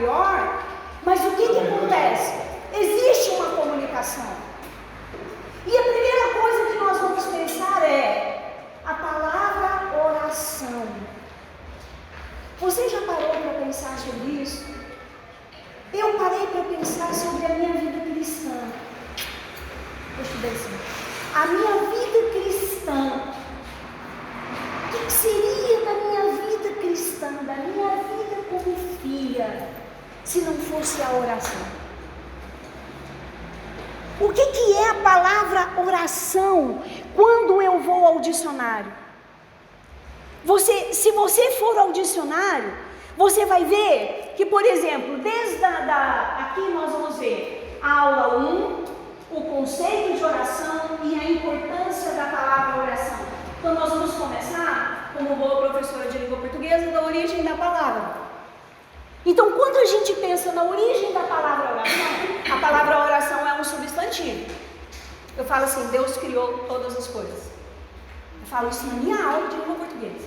maior, mas o que acontece? Existe uma comunicação. E a primeira coisa que nós vamos pensar é a palavra oração. Você já parou para pensar sobre isso? Eu parei para pensar sobre a minha vida cristã. Deixa eu ver assim. A minha vida cristã. O que seria da minha vida cristã, da minha vida como filha, se não fosse a oração? O que é a palavra oração quando eu vou ao dicionário? Se você for ao dicionário, você vai ver que, por exemplo, desde aqui nós vamos ver a aula 1, o conceito de oração e a importância da palavra oração. Então nós vamos começar, como boa professora de língua portuguesa, da origem da palavra. Então, quando a gente pensa na origem da palavra oração, a palavra oração é um substantivo. Eu falo assim, Deus criou todas as coisas. Eu falo isso na minha aula de língua portuguesa.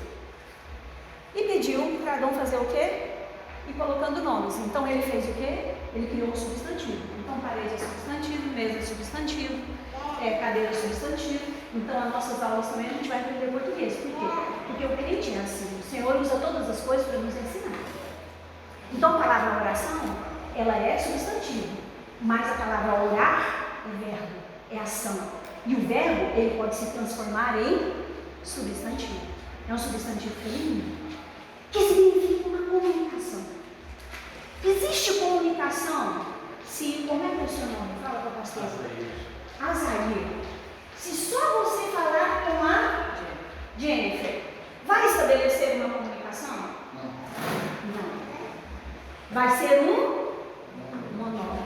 E pediu para Adão fazer o quê? E colocando nomes. Então, ele fez o quê? Ele criou um substantivo. Então, parede é substantivo, mesa é substantivo, cadeira é substantivo. Então, as nossas aulas também a gente vai aprender português. Por quê? Porque o crente é assim. O Senhor usa todas as coisas para nos ensinar. Então, a palavra oração, ela é substantivo, mas a palavra orar é verbo, é ação. E o verbo, ele pode se transformar em substantivo. É um substantivo feminino, que significa uma comunicação. Existe comunicação se, como é que é o seu nome? Fala para a pastora. Azair. Se só você falar com a Jennifer, vai estabelecer uma comunicação? Não. Vai ser um monólogo.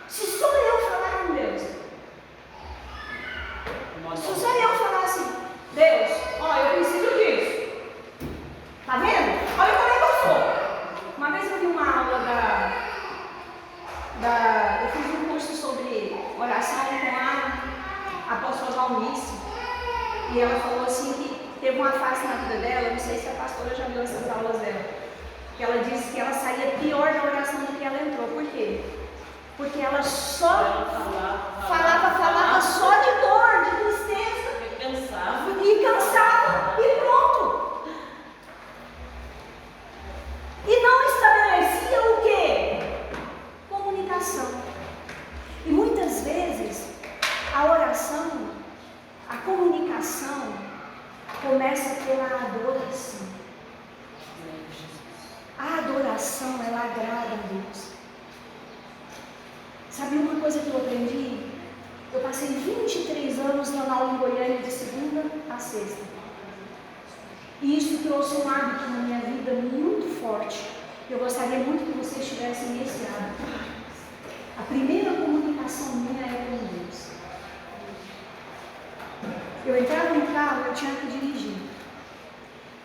Se só eu falar com Deus, se só eu falar assim, Deus, ó, eu preciso disso. Tá vendo? Olha como é que eu sou. Uma vez eu vi uma aula eu fiz um curso sobre oração com a apóstola Valnice. E ela falou assim que teve uma fase na vida dela, não sei se a pastora já viu essas aulas dela, que ela disse que ela saía pior da oração do que ela entrou. Por quê? Porque ela só falava só de dor, de tristeza. E cansava e pronto. E não estabelecia o quê? Comunicação. E muitas vezes a oração, a comunicação começa pela adoração. A adoração, ela agrada a Deus. Sabe uma coisa que eu aprendi? Eu passei 23 anos na aula em Goiânia de segunda a sexta. E isso trouxe um hábito na minha vida muito forte. Eu gostaria muito que vocês tivessem esse hábito. A primeira comunicação minha é com Deus. Eu entrava no carro, eu tinha que dirigir.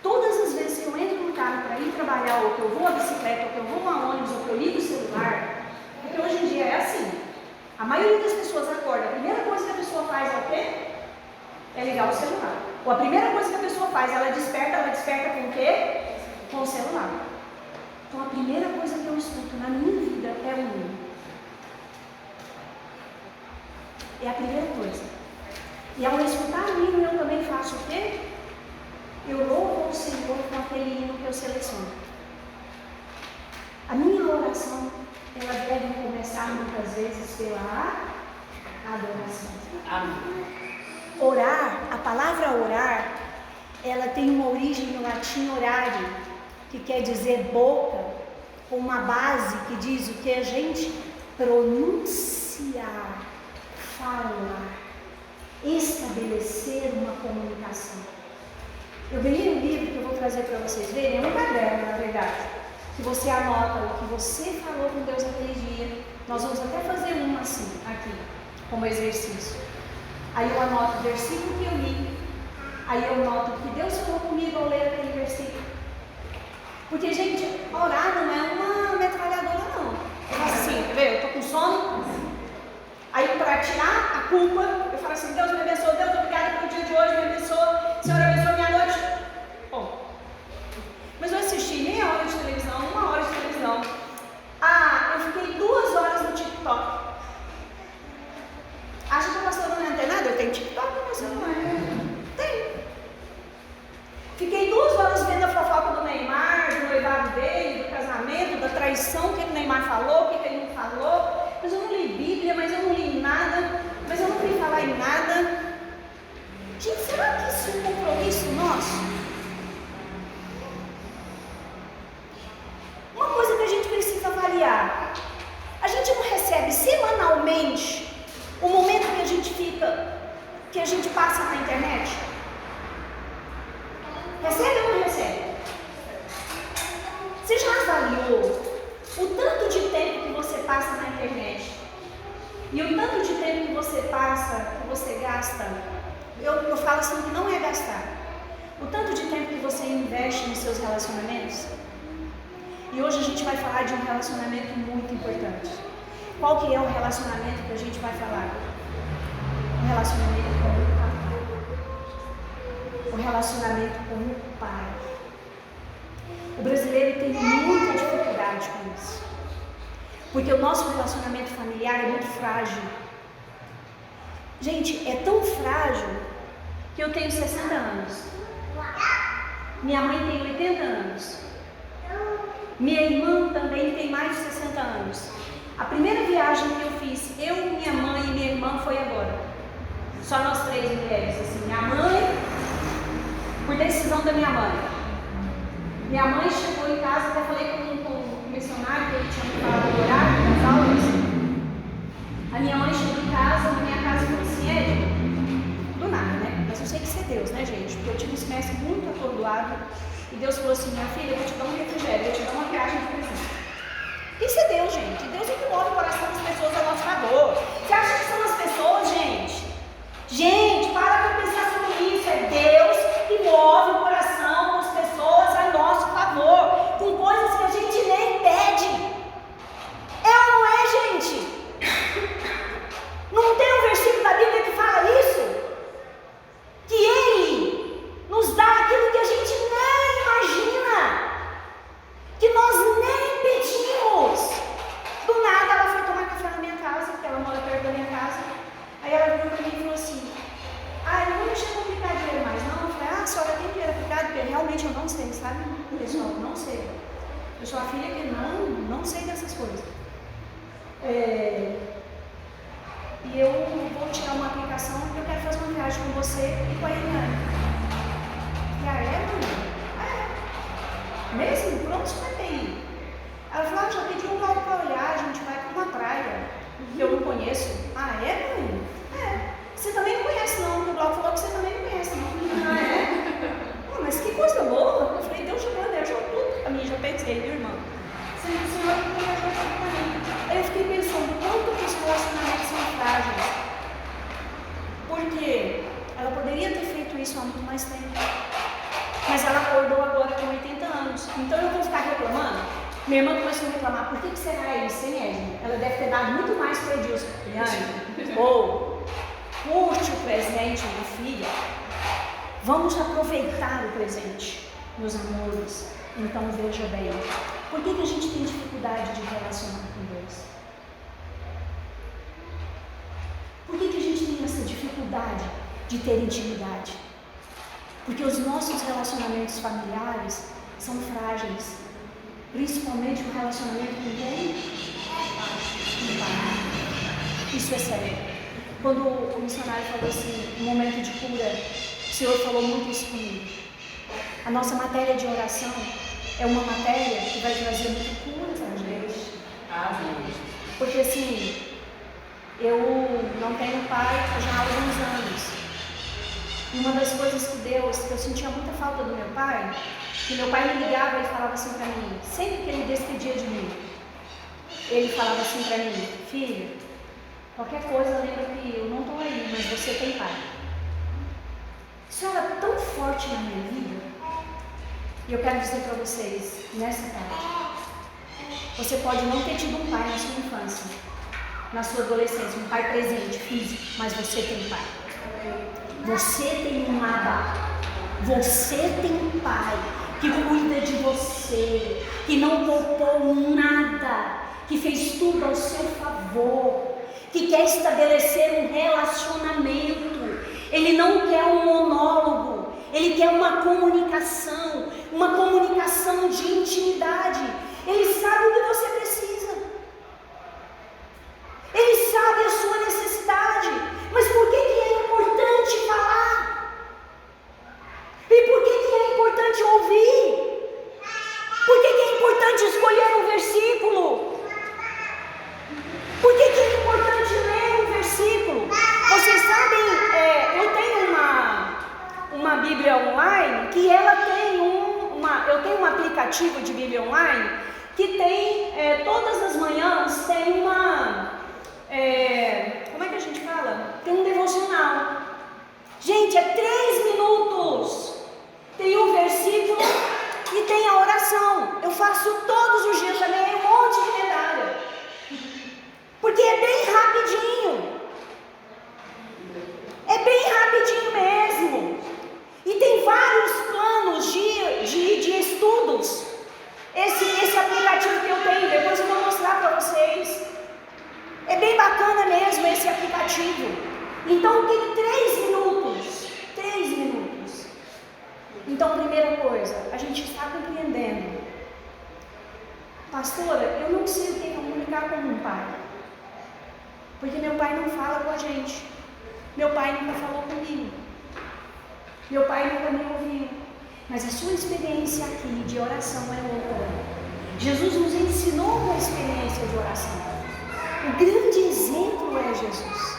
Todas as vezes que eu entro no carro para ir trabalhar, ou que eu vou à bicicleta, ou que eu vou a ônibus, ou que eu ligo o celular, porque hoje em dia é assim. A maioria das pessoas acorda, a primeira coisa que a pessoa faz é o quê? É ligar o celular. Ou a primeira coisa que a pessoa faz, ela desperta com o quê? Com o celular. Então a primeira coisa que eu escuto na minha vida é o hino. É a primeira coisa. E ao escutar o hino, eu também faço o quê? Eu louvo o Senhor com aquele hino que eu seleciono. A minha oração, ela deve começar muitas vezes pela adoração. Amém. Orar, a palavra orar, ela tem uma origem no latim orare, que quer dizer boca, com uma base que diz o que a gente pronunciar, falar, estabelecer uma comunicação. Eu ganhei um livro que eu vou trazer para vocês verem, é um caderno, na verdade, que você anota o que você falou com Deus naquele dia. Nós vamos até fazer uma assim, aqui, como exercício. Aí eu anoto o versículo que eu li, aí eu anoto o que Deus falou comigo ao ler aquele versículo. Porque, gente, orar não é uma metralhadora, não. Eu faço assim, quer ver? Eu estou com sono. Aí, para tirar a culpa, eu falo assim, Deus me abençoe, Deus, obrigada pelo dia de hoje, me abençoe, Senhor abençoe minha noite. Bom, mas eu assisti meia hora de televisão, 1 traição, o que o Neymar falou, o que ele não falou. Mas eu não li Bíblia, mas eu não li nada, mas eu não fui falar em nada. Gente, será que isso é um compromisso nosso? Uma coisa que a gente precisa avaliar. A gente não recebe semanalmente o momento que a gente fica, que a gente passa na internet? Recebe ou não recebe? Você já avaliou o tanto de tempo que você passa na internet? E o tanto de tempo que você passa, que você gasta? Eu falo assim que não é gastar. O tanto de tempo que você investe nos seus relacionamentos? E hoje a gente vai falar de um relacionamento muito importante. Qual que é o relacionamento que a gente vai falar? O relacionamento com o pai. O relacionamento com o pai. O brasileiro tem muita dificuldade com isso. Porque o nosso relacionamento familiar é muito frágil. Gente, é tão frágil que eu tenho 60 anos. Minha mãe tem 80 anos. Minha irmã também tem mais de 60 anos. A primeira viagem que eu fiz, eu, minha mãe e minha irmã, foi agora. Só nós três mulheres, assim. Minha mãe, por decisão da minha mãe. Minha mãe chegou em casa, até falei com o missionário que ele tinha me falado do horário das aulas. A minha mãe chegou em casa, na minha casa, e falou assim: Ed, do nada, né? Mas eu sei que isso é Deus, né, gente? Porque eu tive um semestre muito atordoado. E Deus falou assim: minha filha, eu vou te dar um refrigério, eu vou te dar uma viagem de presente. Isso é Deus, gente. Deus é que move o coração das pessoas a nosso favor. Você acha que são as pessoas, gente? Gente, para pra pensar sobre isso. É Deus que move o coração das pessoas a nosso favor, com coisas que a gente nem pede. É ou não é, gente? Não tem um versículo da Bíblia que fala isso? Que Ele nos dá aquilo que a gente nem imagina, que nós nem pedimos. Do nada ela foi tomar café na minha casa, porque ela mora perto da minha casa. Aí ela virou para mim e falou assim: eu não vou mexer com aplicar dinheiro mais não. Eu falei: a senhora tem dinheiro aplicado? Porque realmente eu não sei, sabe, pessoal? Não sei. Eu sou a filha que não sei dessas coisas. E eu vou tirar uma aplicação porque eu quero fazer uma viagem com você e com a Eliane. Mesmo? Por onde você vai ter ido? Ela falou: já pedi um local para olhar, a gente vai para uma praia que eu não conheço. É, mãe? Você também não conhece não, porque o Glauco falou que você também não conhece não. Mas que coisa boa. Eu falei: Deus já planejou tudo para mim, já pensei, minha irmã. Senhor planejou tudo para mim. Aí eu fiquei pensando, quanto que os relacionamentos são frágeis. Porque ela poderia ter feito isso há muito mais tempo. Mas ela acordou agora com 80 anos. Então eu vou ficar reclamando? Minha irmã começou a reclamar: por que será isso, hein, Edna? Ela deve ter dado muito mais para Edilson. Ou, curte o presente, minha filha. Vamos aproveitar o presente, meus amores. Então veja bem, por que a gente tem dificuldade de relacionar com Deus? Por que a gente tem essa dificuldade de ter intimidade? Porque os nossos relacionamentos familiares são frágeis, principalmente o relacionamento com quem? Com o pai. Isso é sério. Quando o missionário falou assim, no momento de cura, o Senhor falou muito isso comigo. A nossa matéria de oração é uma matéria que vai trazer muito cura para a gente. Amém. Porque assim, eu não tenho pai já há alguns anos. E uma das coisas que eu sentia muita falta do meu pai, que meu pai me ligava e falava assim para mim, sempre que ele despedia de mim, ele falava assim para mim: filha, qualquer coisa lembra que eu não estou aí, mas você tem pai. Isso era tão forte na minha vida. E eu quero dizer para vocês, nessa tarde, você pode não ter tido um pai na sua infância, na sua adolescência, um pai presente, físico, mas você tem pai. Você tem um Abba, você tem um pai que cuida de você, que não poupou nada, que fez tudo ao seu favor, que quer estabelecer um relacionamento. Ele não quer um monólogo, ele quer uma comunicação de intimidade. Ele sabe o que você online, que tem, todas as manhãs tem uma, como é que a gente fala? Tem um devocional. Gente, é 3 minutos. Tem um versículo e tem a oração. Eu faço todos os dias, já ganhei um monte de medalha. Porque é bem rapidinho. É bem rapidinho mesmo. E tem vários planos de estudos. Esse aplicativo que eu tenho, depois eu vou mostrar para vocês. É bem bacana mesmo esse aplicativo. Então tem 3 minutos. 3 minutos. Então, primeira coisa, a gente está compreendendo. Pastora, eu não sei o que é comunicar com um pai. Porque meu pai não fala com a gente. Meu pai nunca falou comigo. Meu pai nunca me ouviu. Mas a sua experiência aqui de oração é outra. Jesus nos ensinou uma experiência de oração. O grande exemplo é Jesus.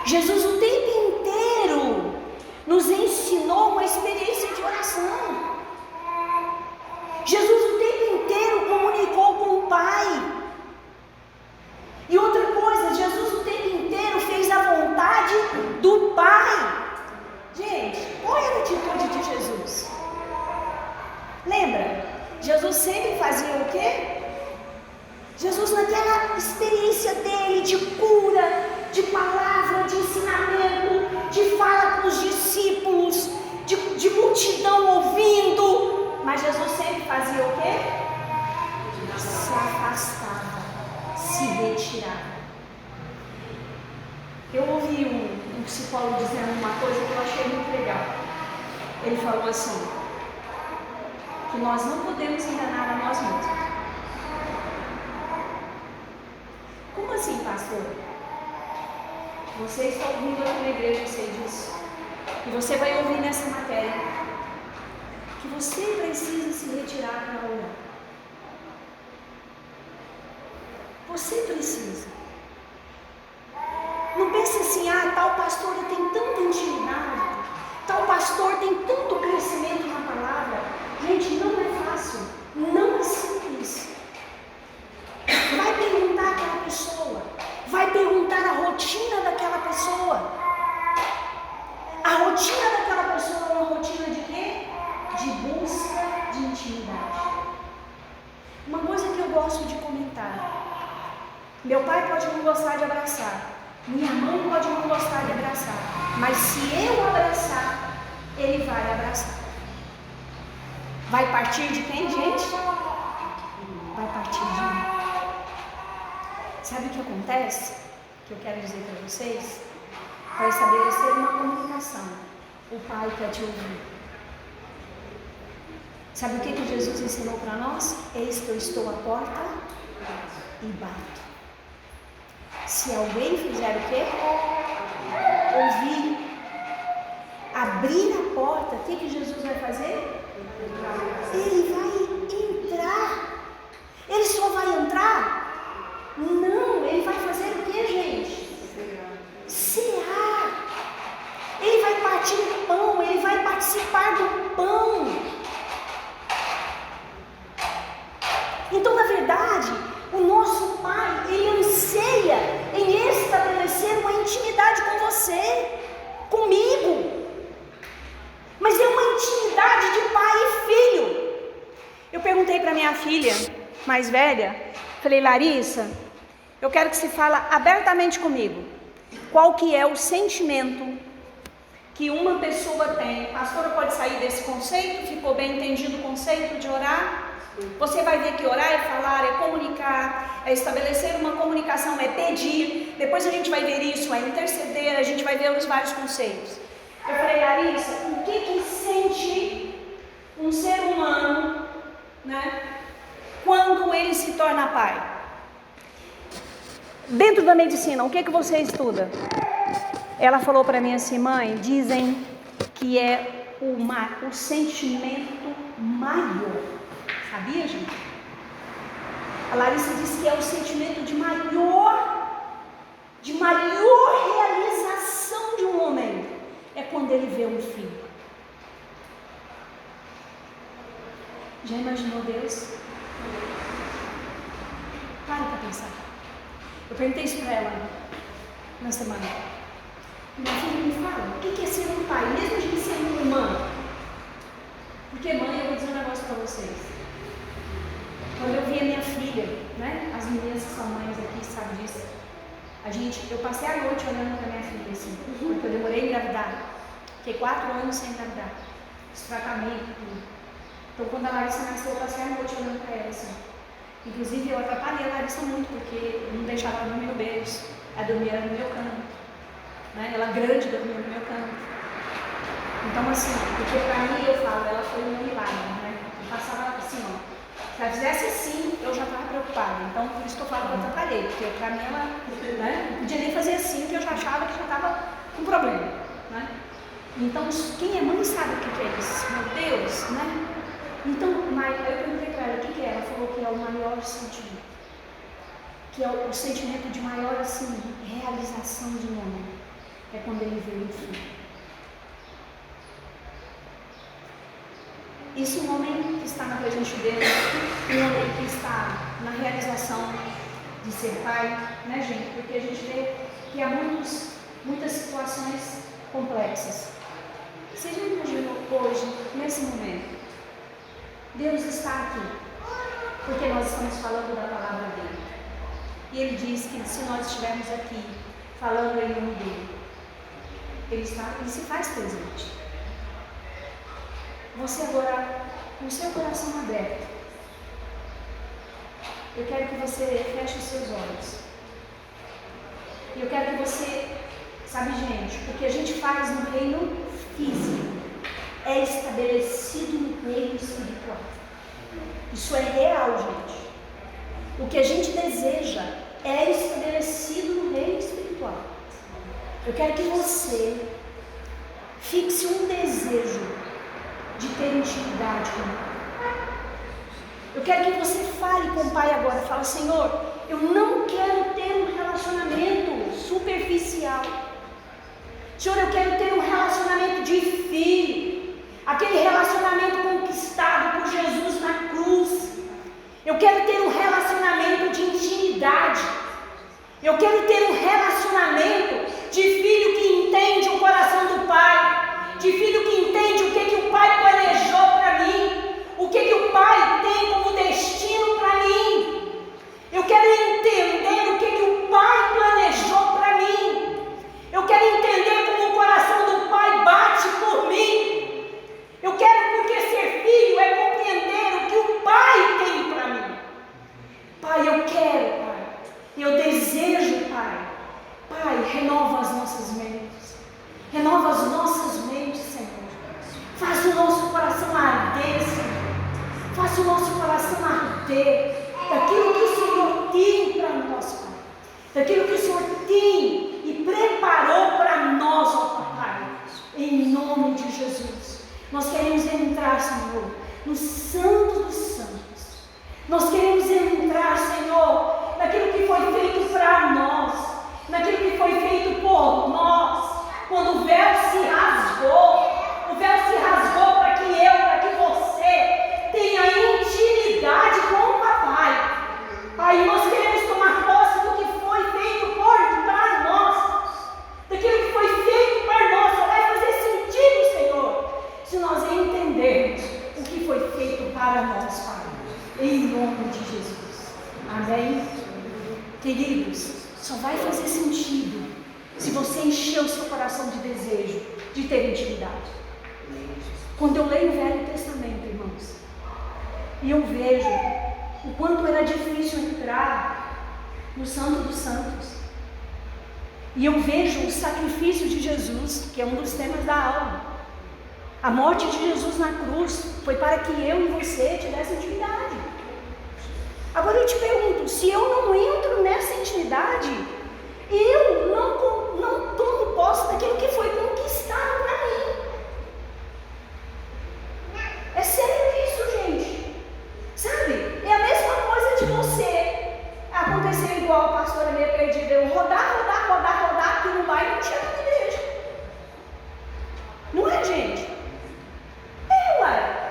Jesus o tempo inteiro nos ensinou uma experiência de oração. Jesus o tempo inteiro comunicou com o Pai. E outra coisa, Jesus o tempo inteiro fez a vontade do Pai. Gente, qual era a atitude de Jesus? Lembra? Jesus sempre fazia o quê? Jesus, naquela experiência dele de cura, de palavra, de ensinamento, de fala com os discípulos, de multidão ouvindo. Mas Jesus sempre fazia o quê? Se afastava, se retirava. Eu ouvi um psicólogo dizendo uma coisa que eu achei muito legal. Ele falou assim, que nós não podemos enganar a nós mesmos. Como assim, pastor? Você está ouvindo aqui na igreja, eu sei disso. E você vai ouvir nessa matéria que você precisa se retirar para orar. Você precisa. Não pense assim, tal pastor tem tanta intimidade, tal pastor tem tanto crescimento na palavra. Gente, não é fácil, não é simples. Vai perguntar àquela pessoa, vai perguntar a rotina daquela pessoa. A rotina daquela pessoa é uma rotina de quê? De busca de intimidade. Uma coisa que eu gosto de comentar: meu pai pode não gostar de abraçar, minha mãe pode não gostar de abraçar, mas se eu abraçar, ele vai abraçar. Vai partir de quem, gente? Vai partir de mim. Sabe o que acontece? Que eu quero dizer para vocês? Para estabelecer uma comunicação, o Pai quer te ouvir. Sabe o que Jesus ensinou para nós? Eis que eu estou à porta e bato. Se alguém fizer o quê? Ouvir, abrir a porta, o que Jesus vai fazer? Ele vai entrar. Ele só vai entrar? Não, ele vai fazer o que, gente? Cear. Ele vai partir o pão, ele vai participar do pão. Então, na verdade, o nosso Pai, ele anseia em estabelecer uma intimidade com você, comigo. Mas é uma intimidade de pai e filho. Eu perguntei para minha filha mais velha, falei, Larissa, eu quero que você fale abertamente comigo. Qual que é o sentimento que uma pessoa tem? A pastora pode sair desse conceito? Ficou bem entendido o conceito de orar? Você vai ver que orar é falar, é comunicar, é estabelecer uma comunicação, é pedir. Depois a gente vai ver isso, é interceder, a gente vai ver os vários conceitos. Eu falei, Larissa, o que sente um ser humano, né, quando ele se torna pai? Dentro da medicina, o que você estuda? Ela falou para mim assim, mãe, dizem que é o sentimento maior. Sabia, gente? A Larissa disse que é o sentimento de maior realização de um homem. É quando ele vê um filho. Já imaginou Deus? pensar. Eu perguntei isso para ela na semana. Minha filha me fala, o que é ser um pai, mesmo a gente sendo humano? Porque mãe, eu vou dizer um negócio para vocês. Quando eu vi a minha filha, né, as meninas que são mães aqui sabem disso, eu passei a noite olhando para minha filha assim, porque eu demorei a engravidar. Fiquei 4 anos sem engravidar, tratamento, tudo. Então quando a Larissa nasceu, eu passei a noite olhando para ela assim. Inclusive eu atrapalhei a Larissa muito, porque eu não deixava ela dormir no berço, ela dormia no meu canto, né? Ela grande dormia no meu canto. Então assim, porque para mim eu falo, ela foi um milagre, né? Eu passava assim, ó, se ela fizesse assim, eu já estava preocupada. Então por isso que eu falo que eu atrapalhei, porque para mim ela, né, não podia nem fazer assim, porque eu já achava que já estava com problema, né? Então quem é mãe sabe o que é isso, meu Deus, né? Então, eu perguntei para ela o que é. Ela falou que é o maior sentimento, que é o sentimento de maior assim, realização de um homem, é quando ele vê um filho. Isso um homem que está na presença de Deus, um homem que está na realização de ser pai, né, gente? Porque a gente vê que há muitas situações complexas. Você já imaginou hoje, nesse momento, Deus está aqui, porque nós estamos falando da palavra dele. E ele diz que se nós estivermos aqui, falando em nome dele, ele se faz presente. Você agora, com o seu coração aberto, eu quero que você feche os seus olhos. E eu quero que você, sabe gente, o que a gente faz no reino físico, é estabelecido no reino espiritual. Isso é real, gente. O que a gente deseja é estabelecido no reino espiritual. Eu quero que você fixe um desejo de ter intimidade comigo. Eu quero que você fale com o Pai agora. Fala, Senhor, eu não quero ter um relacionamento superficial. Senhor, eu quero ter um relacionamento de filho. Aquele relacionamento conquistado por Jesus na cruz. Eu quero ter um relacionamento de intimidade. Eu quero ter um relacionamento de filho que entende o coração do Pai. De filho que entende o que o Pai planejou para mim. O que o Pai tem como destino para mim. Eu quero entender o que o Pai planejou para mim. Eu quero entender como o coração do Pai bate por mim. Eu quero, porque ser filho é compreender o que o Pai tem para mim. Pai, eu quero, Pai. Eu desejo, Pai. Pai, renova as nossas mentes. Renova as nossas mentes, Senhor. Faça o nosso coração arder, Senhor. Faça o nosso coração arder daquilo que o Senhor tem para nós, Pai. Daquilo que o Senhor tem e preparou para nós, ó Pai. Em nome de Jesus. Nós queremos entrar, Senhor, no Santo dos Santos. Nós queremos entrar, Senhor, naquilo que foi feito para nós, naquilo que foi feito por nós. Quando o véu se rasgou para que eu, para que você tenha intimidade com o Papai. Pai, nós queremos tomar posse do que foi feito para nós, daquilo que foi feito para nós. Só vai fazer sentido, Senhor, se nós entendermos o que foi feito para nós, Pai, em nome de Jesus. Amém? Queridos, só vai fazer sentido se você encher o seu coração de desejo de ter intimidade. Quando eu leio o Velho Testamento, irmãos, e eu vejo o quanto era difícil entrar no Santo dos Santos, e eu vejo o sacrifício de Jesus, que é um dos temas da aula. A morte de Jesus na cruz foi para que eu e você tivessem intimidade. Agora eu te pergunto, se eu não entro nessa intimidade, eu não tomo posse daquilo que foi conquistado para mim. É sério isso, gente. Sabe? É a mesma coisa de você acontecer igual a pastora meio perdida, eu rodar aqui no bairro e não chego na igreja. Não é, gente?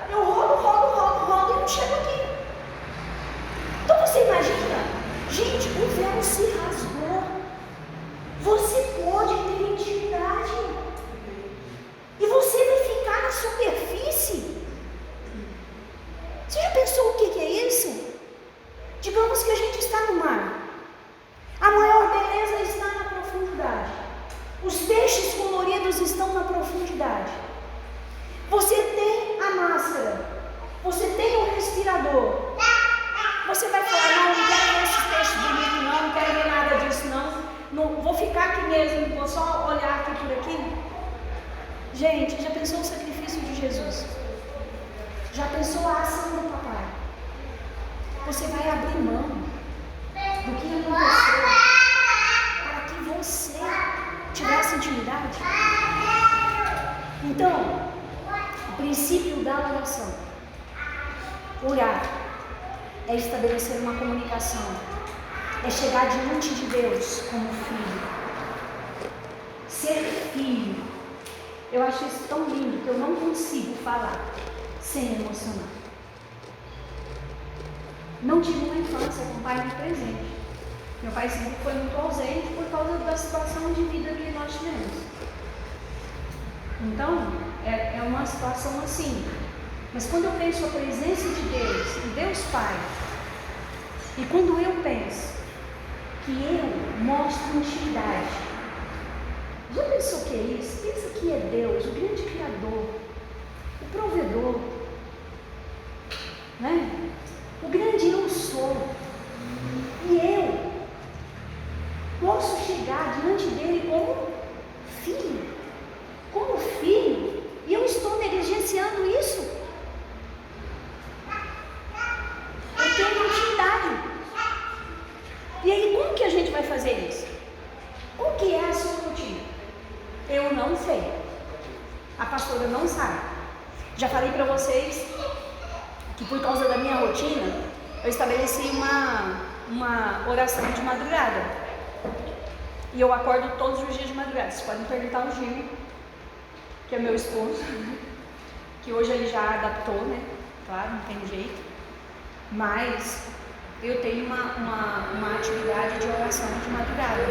Eu rodo e não chego aqui. Então você imagina, gente, se rasgou. Você pode ter intimidade. E você vai ficar na superfície. Você já pensou o que é isso? Digamos que a gente está no mar. A maior beleza está na profundidade. Os peixes coloridos estão na profundidade. Você tem a máscara. Você tem o respirador. Você vai falar, não quero ver esses peixes bonitos, não quero ver nada disso, não vou ficar aqui mesmo, vou só olhar aqui por aqui. Gente, já pensou o sacrifício de Jesus? Já pensou a ação do papai? Você vai abrir mão do que aconteceu para que você tivesse intimidade? Então, o princípio da oração. Orar é estabelecer uma comunicação, é chegar diante de Deus como filho. Ser filho, eu acho isso tão lindo que eu não consigo falar sem emocionar. Não tive uma infância com pai muito presente. Meu pai sempre foi muito ausente por causa da situação de vida que nós tivemos. Então, é uma situação assim. Mas quando eu penso a presença de Deus, em Deus Pai, e quando eu penso que eu mostro intimidade, já pensou o que é isso? Pensa que é Deus, o grande Criador, o provedor, né? O grande eu sou, e eu posso chegar diante dele como filho, e eu estou negligenciando isso. Eu tenho intimidade. E aí, como que a gente vai fazer isso? O que é a sua rotina? Eu não sei. A pastora não sabe. Já falei para vocês que por causa da minha rotina, eu estabeleci uma oração de madrugada. E eu acordo todos os dias de madrugada. Vocês podem perguntar ao Gil, que é meu esposo, que hoje ele já adaptou, né? Claro, não tem jeito. Mas eu tenho uma atividade de oração de madrugada.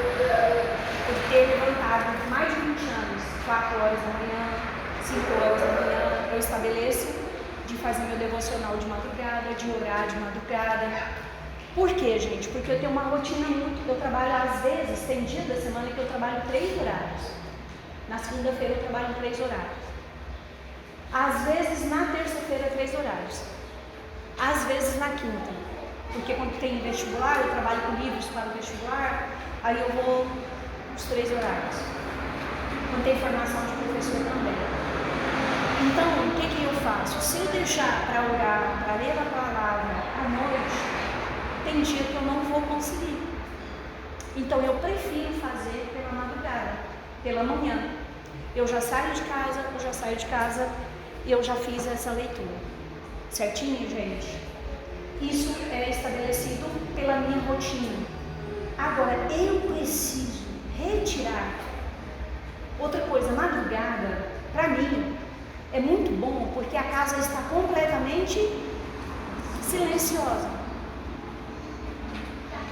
Por ter levantado mais de 20 anos, 4 horas da manhã, 5 horas da manhã, eu estabeleço de fazer meu devocional de madrugada, de orar de madrugada. Por quê, gente? Porque eu tenho uma rotina muito, eu trabalho às vezes, tem dia da semana que eu trabalho 3 horários. Na segunda-feira eu trabalho 3 horários. Às vezes na terça-feira 3 horários. Às vezes na quinta. Porque quando tem vestibular, eu trabalho com livros para o vestibular, aí eu vou os 3 horários. Quando tem formação de professor também. Então, o que eu faço? Se eu deixar para orar, para ler a palavra à noite, tem dia que eu não vou conseguir. Então, eu prefiro fazer pela madrugada, pela manhã. Eu já saio de casa e eu já fiz essa leitura. Certinho, gente? Isso é estabelecido pela minha rotina. Agora, eu preciso retirar. Outra coisa, madrugada, para mim, é muito bom porque a casa está completamente silenciosa.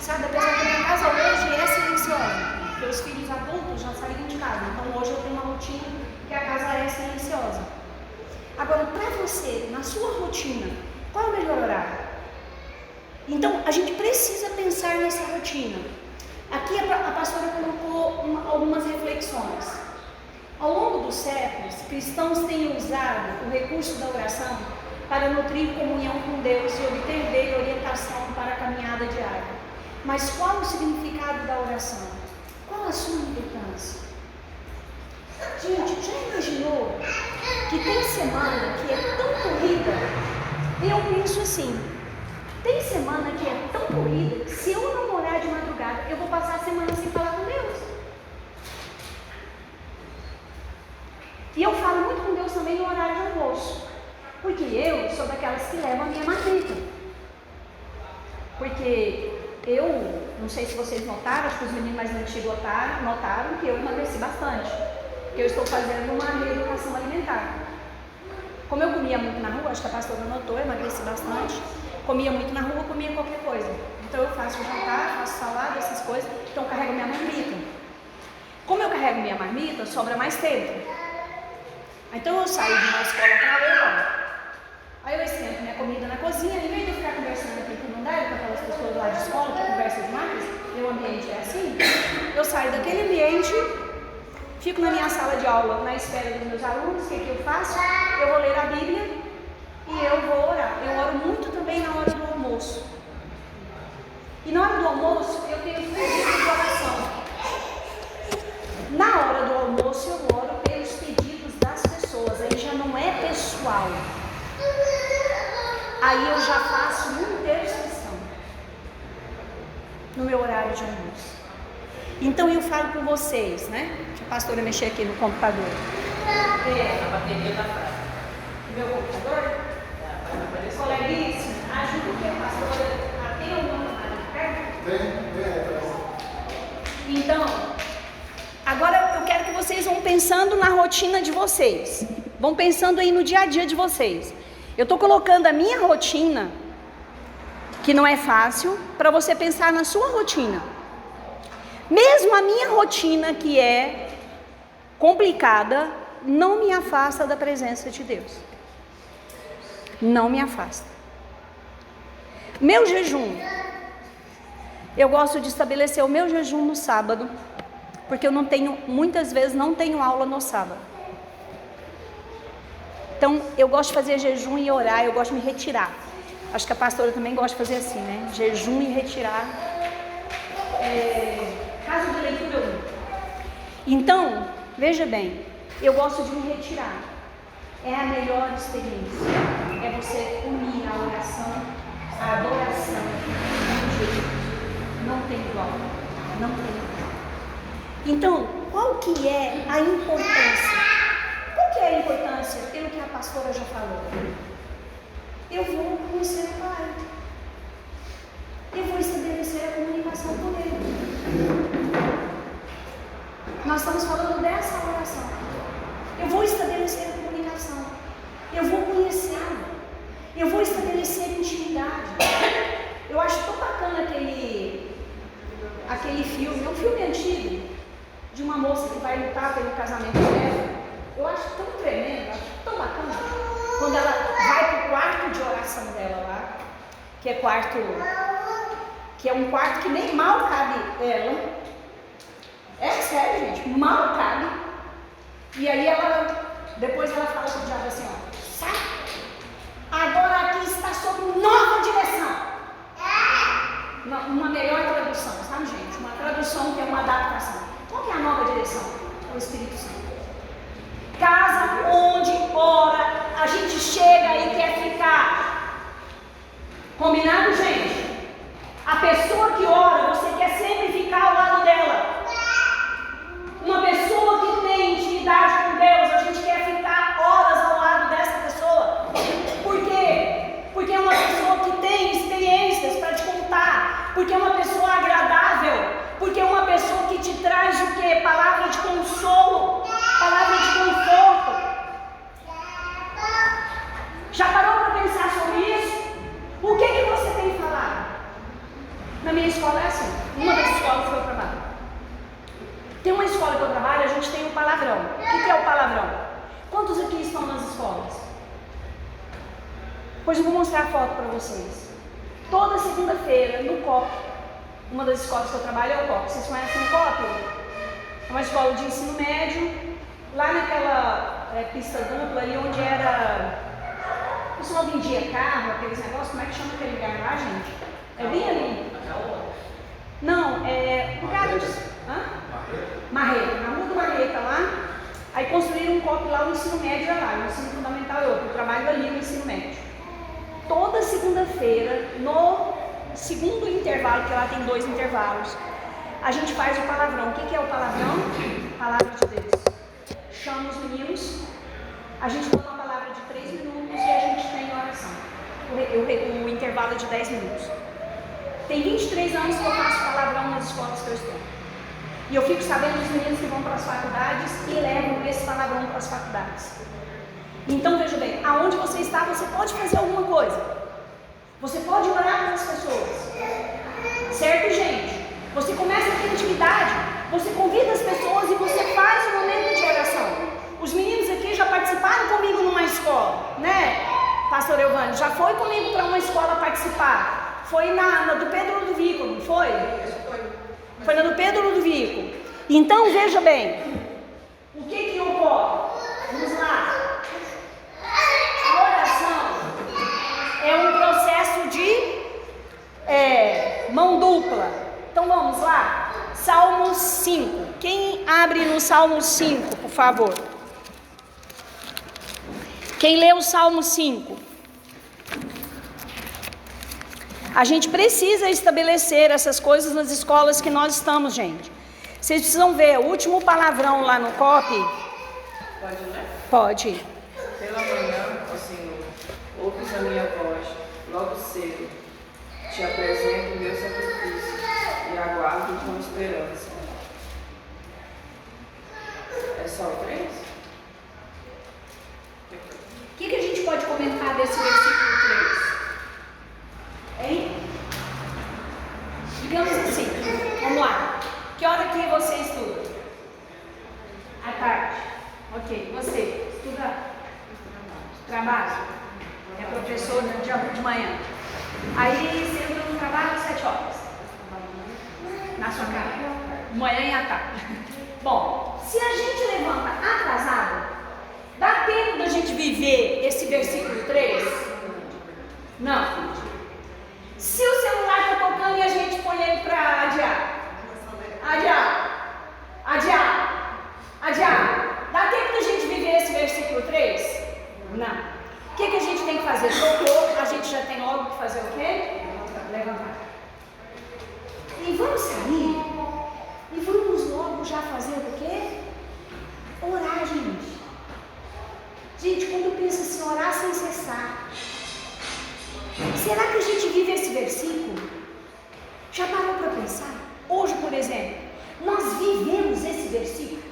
Sabe, apesar que a minha casa hoje é silenciosa, porque os filhos adultos já saíram de casa, então hoje eu tenho uma rotina que a casa é silenciosa. Agora, para você, na sua rotina, qual é o melhor horário? Então, a gente precisa pensar nessa rotina. Aqui a pastora colocou algumas reflexões. Ao longo dos séculos, cristãos têm usado o recurso da oração para nutrir comunhão com Deus e obter dele orientação para a caminhada diária. Mas qual o significado da oração? Qual a sua importância? Gente, já imaginou que tem semana que é tão corrida? Eu penso assim, tem semana que é tão corrida, se eu não orar de madrugada, eu vou passar a semana sem falar com Deus. E eu falo muito com Deus também no horário de almoço, porque eu sou daquelas que levam a minha marmita. Porque eu, não sei se vocês notaram, acho que os meninos mais antigos notaram que eu emagreci bastante. Que eu estou fazendo uma reeducação alimentar. Como eu comia muito na rua, acho que a pastora notou, eu emagreci bastante. Comia muito na rua, comia qualquer coisa. Então eu faço o jantar, faço salada, essas coisas, então eu carrego minha marmita. Como eu carrego minha marmita, sobra mais tempo. Então eu saio de uma escola para outra. Aí eu esquento minha comida na cozinha, em vez de eu ficar conversando aqui com o Mundai, com aquelas pessoas lá de escola que conversam demais, meu ambiente é assim, eu saio daquele ambiente, fico na minha sala de aula, na espera dos meus alunos. O que eu faço? Eu vou ler a Bíblia e eu vou orar. Eu oro muito também na hora do almoço. E na hora do almoço eu tenho pedidos de oração. Na hora do almoço eu oro pelos pedidos das pessoas, aí já não é pessoal. Aí eu já faço intercessão no meu horário de almoço. Então eu falo com vocês, né? Que a pastora mexer aqui no computador. A bateria da frase. Meu computador? Coleguíssima, ajuda que a pastora tem alguma perto? Tem. Então, agora eu quero que vocês vão pensando na rotina de vocês. Vão pensando aí no dia a dia de vocês. Eu estou colocando a minha rotina, que não é fácil, para você pensar na sua rotina. Mesmo a minha rotina, que é complicada, não me afasta da presença de Deus. Não me afasta. Meu jejum. Eu gosto de estabelecer o meu jejum no sábado, porque eu não tenho, muitas vezes não tenho aula no sábado. Então, eu gosto de fazer jejum e orar, eu gosto de me retirar. Acho que a pastora também gosta de fazer assim, né? Jejum e retirar. Caso de leitura 1. Então, veja bem, eu gosto de me retirar. É a melhor experiência. É você unir a oração, a adoração com Jesus. Não tem igual. Não tem igual. Então, qual que é a importância? Qual que é a importância? Pelo que a pastora já falou. Eu vou conhecer o Pai. Eu vou estabelecer a comunicação com Ele. Nós estamos falando dessa oração. Eu vou estabelecer a comunicação. Eu vou conhecê-lo. Eu vou estabelecer intimidade. Eu acho tão bacana aquele filme, um filme antigo, de uma moça que vai lutar pelo casamento dela. Eu acho tão tremendo, acho tão bacana, quando ela vai para o quarto de oração dela lá, que é um quarto que nem mal cabe ela. É sério, gente, mal cabe. E aí depois ela fala com o diabo assim, ó, sai, agora aqui está sob nova direção. Uma melhor tradução, sabe, gente? Uma tradução que é uma adaptação. Qual que é a nova direção? É o Espírito Santo. Casa onde ora, a gente chega e quer ficar. Combinado, gente? A pessoa que ora, você quer sempre ficar ao lado dela. Uma pessoa que tem intimidade com Deus, a gente quer ficar horas ao lado dessa pessoa. Por quê? Porque é uma pessoa que tem experiências para te contar. Porque é uma pessoa agradável. Porque é uma pessoa que te traz o quê? Palavra de consolo, palavra de conforto. Já parou para pensar sobre isso? O que você tem falado? Na minha escola é assim, uma das escolas que eu trabalho. Tem uma escola que eu trabalho, a gente tem um palavrão. O que é o palavrão? Quantos aqui estão nas escolas? Pois eu vou mostrar a foto para vocês. Toda segunda-feira, no COP, uma das escolas que eu trabalho é o COP. Vocês conhecem o COP? É uma escola de ensino médio, lá naquela pista dupla ali onde era... O pessoal vendia carro, aqueles negócios, como é que chama aquele lugar lá, gente? É bem ali. Não, é... Marreta, na rua do Marreta lá. Aí construíram um COP lá, o ensino médio é lá, o ensino fundamental é outro. Eu trabalho ali no ensino médio. Toda segunda-feira, no segundo intervalo, que lá tem 2 intervalos, a gente faz o palavrão. O que é o palavrão? Palavra de Deus. Chama os meninos, a gente dá uma palavra de 3 minutos e a gente tem oração. O intervalo é de 10 minutos. Tem 23 anos que eu faço palavrão nas escolas que eu estou. E eu fico sabendo dos meninos que vão para as faculdades e levam esse palavrão para as faculdades. Então veja bem, aonde você está, você pode fazer alguma coisa. Você pode orar pelas pessoas. Certo, gente? Você começa a ter intimidade, você convida as pessoas e você faz um momento de oração. Os meninos aqui já participaram comigo numa escola, né? Pastor Euvânio, já foi comigo para uma escola participar. Foi na do Pedro Ludovico, não foi? Foi na do Pedro Ludovico. Então, veja bem, o que ocorre? Vamos lá. A oração é um processo de mão dupla. Então, vamos lá. Salmo 5. Quem abre no Salmo 5, por favor? Quem lê o Salmo 5? A gente precisa estabelecer essas coisas nas escolas que nós estamos, gente. Vocês precisam ver, o último palavrão lá no copy. Pode, né? Pode. Pela manhã, ó Senhor, ouves a minha voz, logo cedo. Te apresento o meu sacrifício e aguardo com esperança. É só o 3? O que a gente pode comentar desse versículo 3? Hein? Digamos assim, vamos lá. Que hora que você estuda? À tarde. Ok. Você estuda? Trabalha? É professor de manhã. Aí você entra no trabalho às 7 horas. Na sua casa. Manhã e à tarde. Bom, se a gente levanta atrasado, dá tempo da gente viver esse versículo 3? Não. Se o celular está tocando e a gente põe ele para adiar, dá tempo da gente viver esse versículo 3? Não. O que a gente tem que fazer? Tocou, a gente já tem logo que fazer o quê? Levantar. E vamos sair e vamos logo já fazer o quê? Orar, gente. Gente, quando eu penso assim, orar sem cessar. Será que a gente vive esse versículo? Já parou para pensar? Hoje, por exemplo, nós vivemos esse versículo.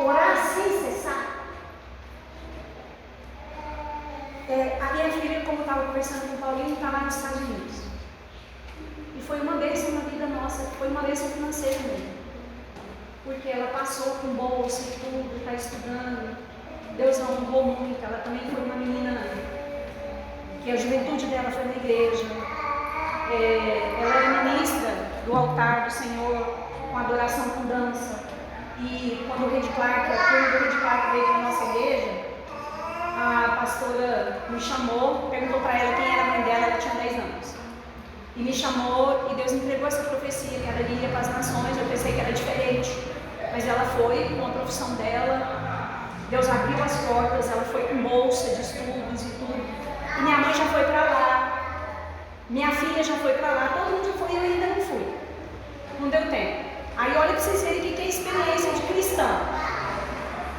Orar sem cessar. A minha filha, como eu estava conversando com o Paulinho, está lá nos Estados Unidos. E foi uma bênção na vida nossa, foi uma bênção financeira mesmo. Porque ela passou com bolsa e tudo, está estudando. Deus a honrou muito. Ela também foi uma menina que a juventude dela foi na igreja. Ela era ministra do altar do Senhor, com adoração com dança. E quando o Red Clark, a turma do Red Clark veio para a nossa igreja, a pastora me chamou, perguntou para ela quem era a mãe dela, ela tinha 10 anos. E me chamou e Deus entregou essa profecia, que ela iria para as nações. Eu pensei que era diferente, mas ela foi com a profissão dela. Deus abriu as portas, ela foi com bolsa de estudos e tudo. E minha mãe já foi para lá, minha filha já foi para lá, todo mundo já foi, eu ainda não fui. Não deu tempo. Aí olha para vocês verem o que é experiência de cristão.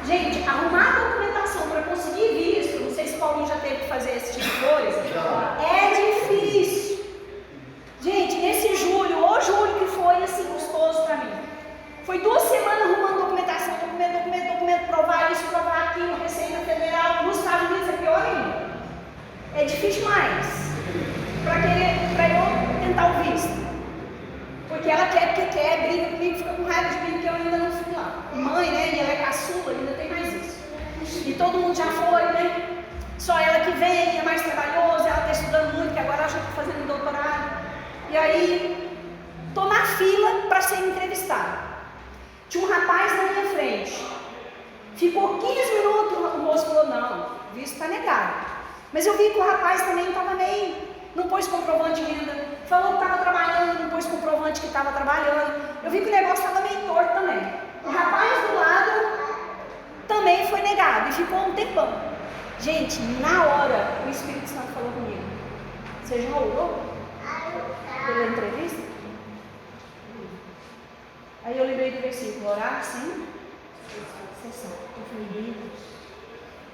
Gente, arrumar a documentação para conseguir visto, não sei se o Paulinho já teve que fazer esse tipo de coisa, é difícil. Gente, nesse julho, o julho que foi assim gostoso para mim. Foi 2 semanas arrumando documentação, documento, provar isso, provar aquilo, Receita Federal. Nos Estados Unidos é pior ainda. É difícil demais para eu tentar o visto. Porque ela quer, porque quer, briga comigo, fica com raiva de mim, porque eu ainda não fui lá. Mãe, né? E ela é caçula, ainda tem mais isso. E todo mundo já foi, né? Só ela que vem, é mais trabalhosa, ela está estudando muito, que agora ela já está fazendo doutorado. E aí, estou na fila para ser entrevistada. Tinha um rapaz na minha frente. Ficou 15 minutos, o moço falou, não, o visto está negado. Mas eu vi que o rapaz também estava meio, não pôs comprovante ainda. Falou que estava trabalhando, não pôs comprovante que estava trabalhando. Eu vi que o negócio estava meio torto também. O rapaz do lado também foi negado e ficou um tempão. Gente, na hora, o Espírito Santo falou comigo. Você já orou pela entrevista? Aí eu lembrei do versículo, orar sim, cessar. Eu falei, Deus,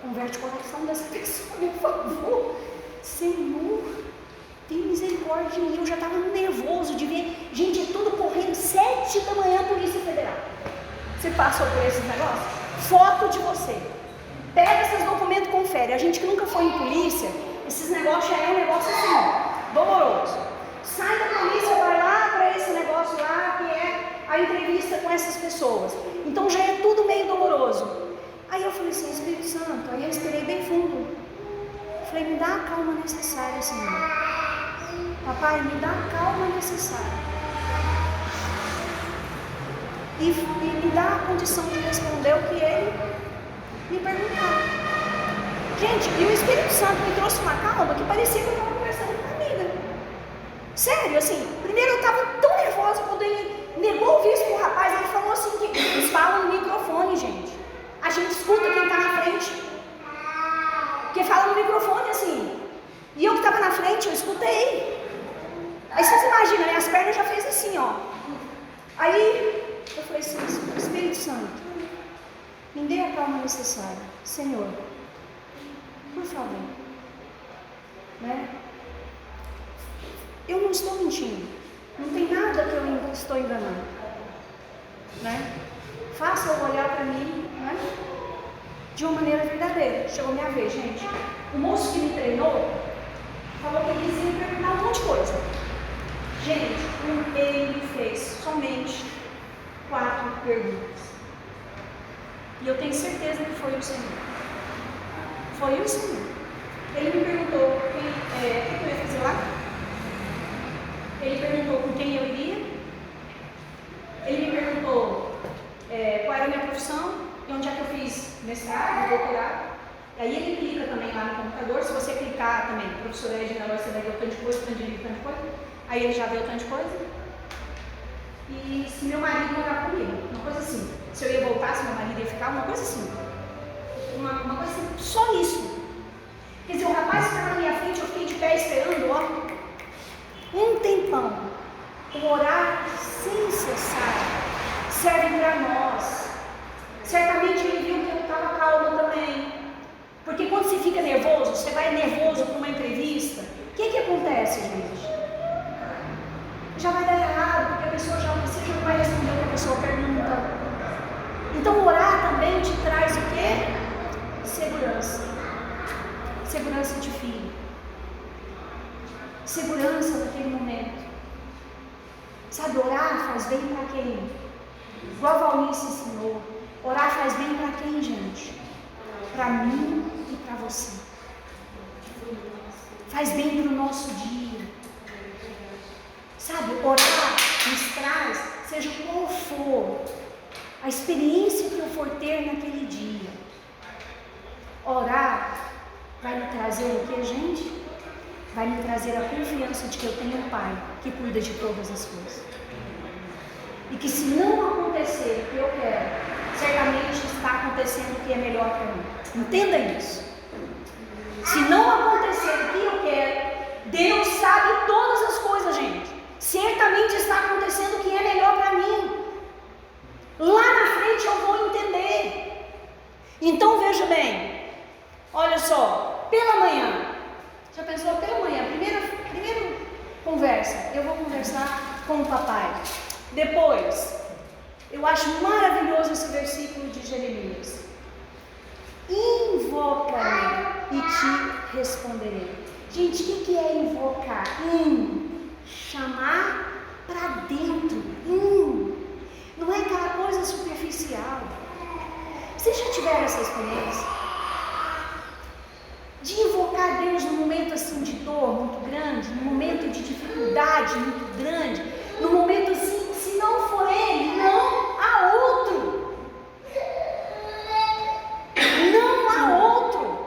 converte o coração dessa pessoa, por favor. Senhor, tem misericórdia de mim. Eu já estava nervoso de ver gente tudo correndo, 7 da manhã, Polícia Federal. Você passou por esses negócios? Foto de você. Pega esses documentos e confere. A gente que nunca foi em polícia, esses negócios já é um negócio assim, doloroso. Sai da polícia, vai a entrevista com essas pessoas. Então já é tudo meio doloroso. Aí eu falei assim, Espírito Santo, aí eu respirei bem fundo. Falei, me dá a calma necessária, Senhor. Papai, me dá a calma necessária. E me dá a condição de responder o que ele me perguntava. Gente, e o Espírito Santo me trouxe uma calma que parecia que eu estava conversando com uma amiga. Sério, assim, primeiro eu estava tão nervosa quando ele negou o visto para o rapaz, ele falou assim, que eles falam no microfone, gente. A gente escuta quem está na frente. Porque fala no microfone assim. E eu que estava na frente, eu escutei. Aí vocês imaginam, minhas pernas já fez assim, ó. Aí eu falei assim, Espírito Santo, me dê a calma necessária. Senhor, por favor. Né? Eu não estou mentindo. Não tem nada que eu estou enganando. Né? Faça-o olhar para mim, né? De uma maneira verdadeira. Chegou minha vez, gente. O moço que me treinou falou que eles iam perguntar um monte de coisa. Gente, ele me fez somente 4 perguntas. E eu tenho certeza que foi o Senhor. Foi o Senhor. Ele me perguntou o que eu ia fazer lá. Ele perguntou com quem eu iria. Ele me perguntou qual era a minha profissão e onde é que eu fiz mestrado, doutorado. Aí ele clica também lá no computador. Se você clicar também, professor Edna, você vai ver o tanto de coisa, tanto de livro, tanto de coisa. Aí ele já vê o tanto de coisa. E se meu marido morar comigo, uma coisa assim. Se eu ia voltar, se meu marido ia ficar, uma coisa assim. Uma coisa assim, só isso. Quer dizer, o rapaz que estava na minha frente, eu fiquei de pé esperando, ó. Um tempão. O orar sem cessar serve para nós. Certamente ele viu que eu estava calma também. Porque quando você fica nervoso, você vai nervoso para uma entrevista, o que acontece, gente? Já vai dar errado, porque a pessoa você já não vai responder o que a pessoa pergunta. Então orar também te traz o quê? Segurança. Segurança de filho. Segurança naquele momento. Sabe, orar faz bem para quem? Igual a Valnice ensinou. Orar faz bem para quem, gente? Para mim e para você. Faz bem para o nosso dia. Sabe, orar nos traz, seja qual for a experiência que eu for ter naquele dia. Orar vai me trazer o que, gente? Vai me trazer a confiança de que eu tenho um Pai que cuida de todas as coisas. E que se não acontecer o que eu quero, certamente está acontecendo o que é melhor para mim. Entenda isso. Se não acontecer o que eu quero, Deus sabe todas as coisas, gente. Certamente está acontecendo o que é melhor para mim. Lá na frente eu vou entender. Então veja bem. Olha só, pela manhã. Já pensou pela manhã? Primeira conversa. Eu vou conversar com o papai. Depois, eu acho maravilhoso esse versículo de Jeremias. Invoca-me e te responderei. Gente, o que é invocar? Chamar para dentro. Não é aquela coisa superficial. Vocês já tiveram essa experiência? De invocar Deus num momento assim de dor muito grande, num momento de dificuldade muito grande, num momento assim, se não for Ele, não há outro. Não há outro.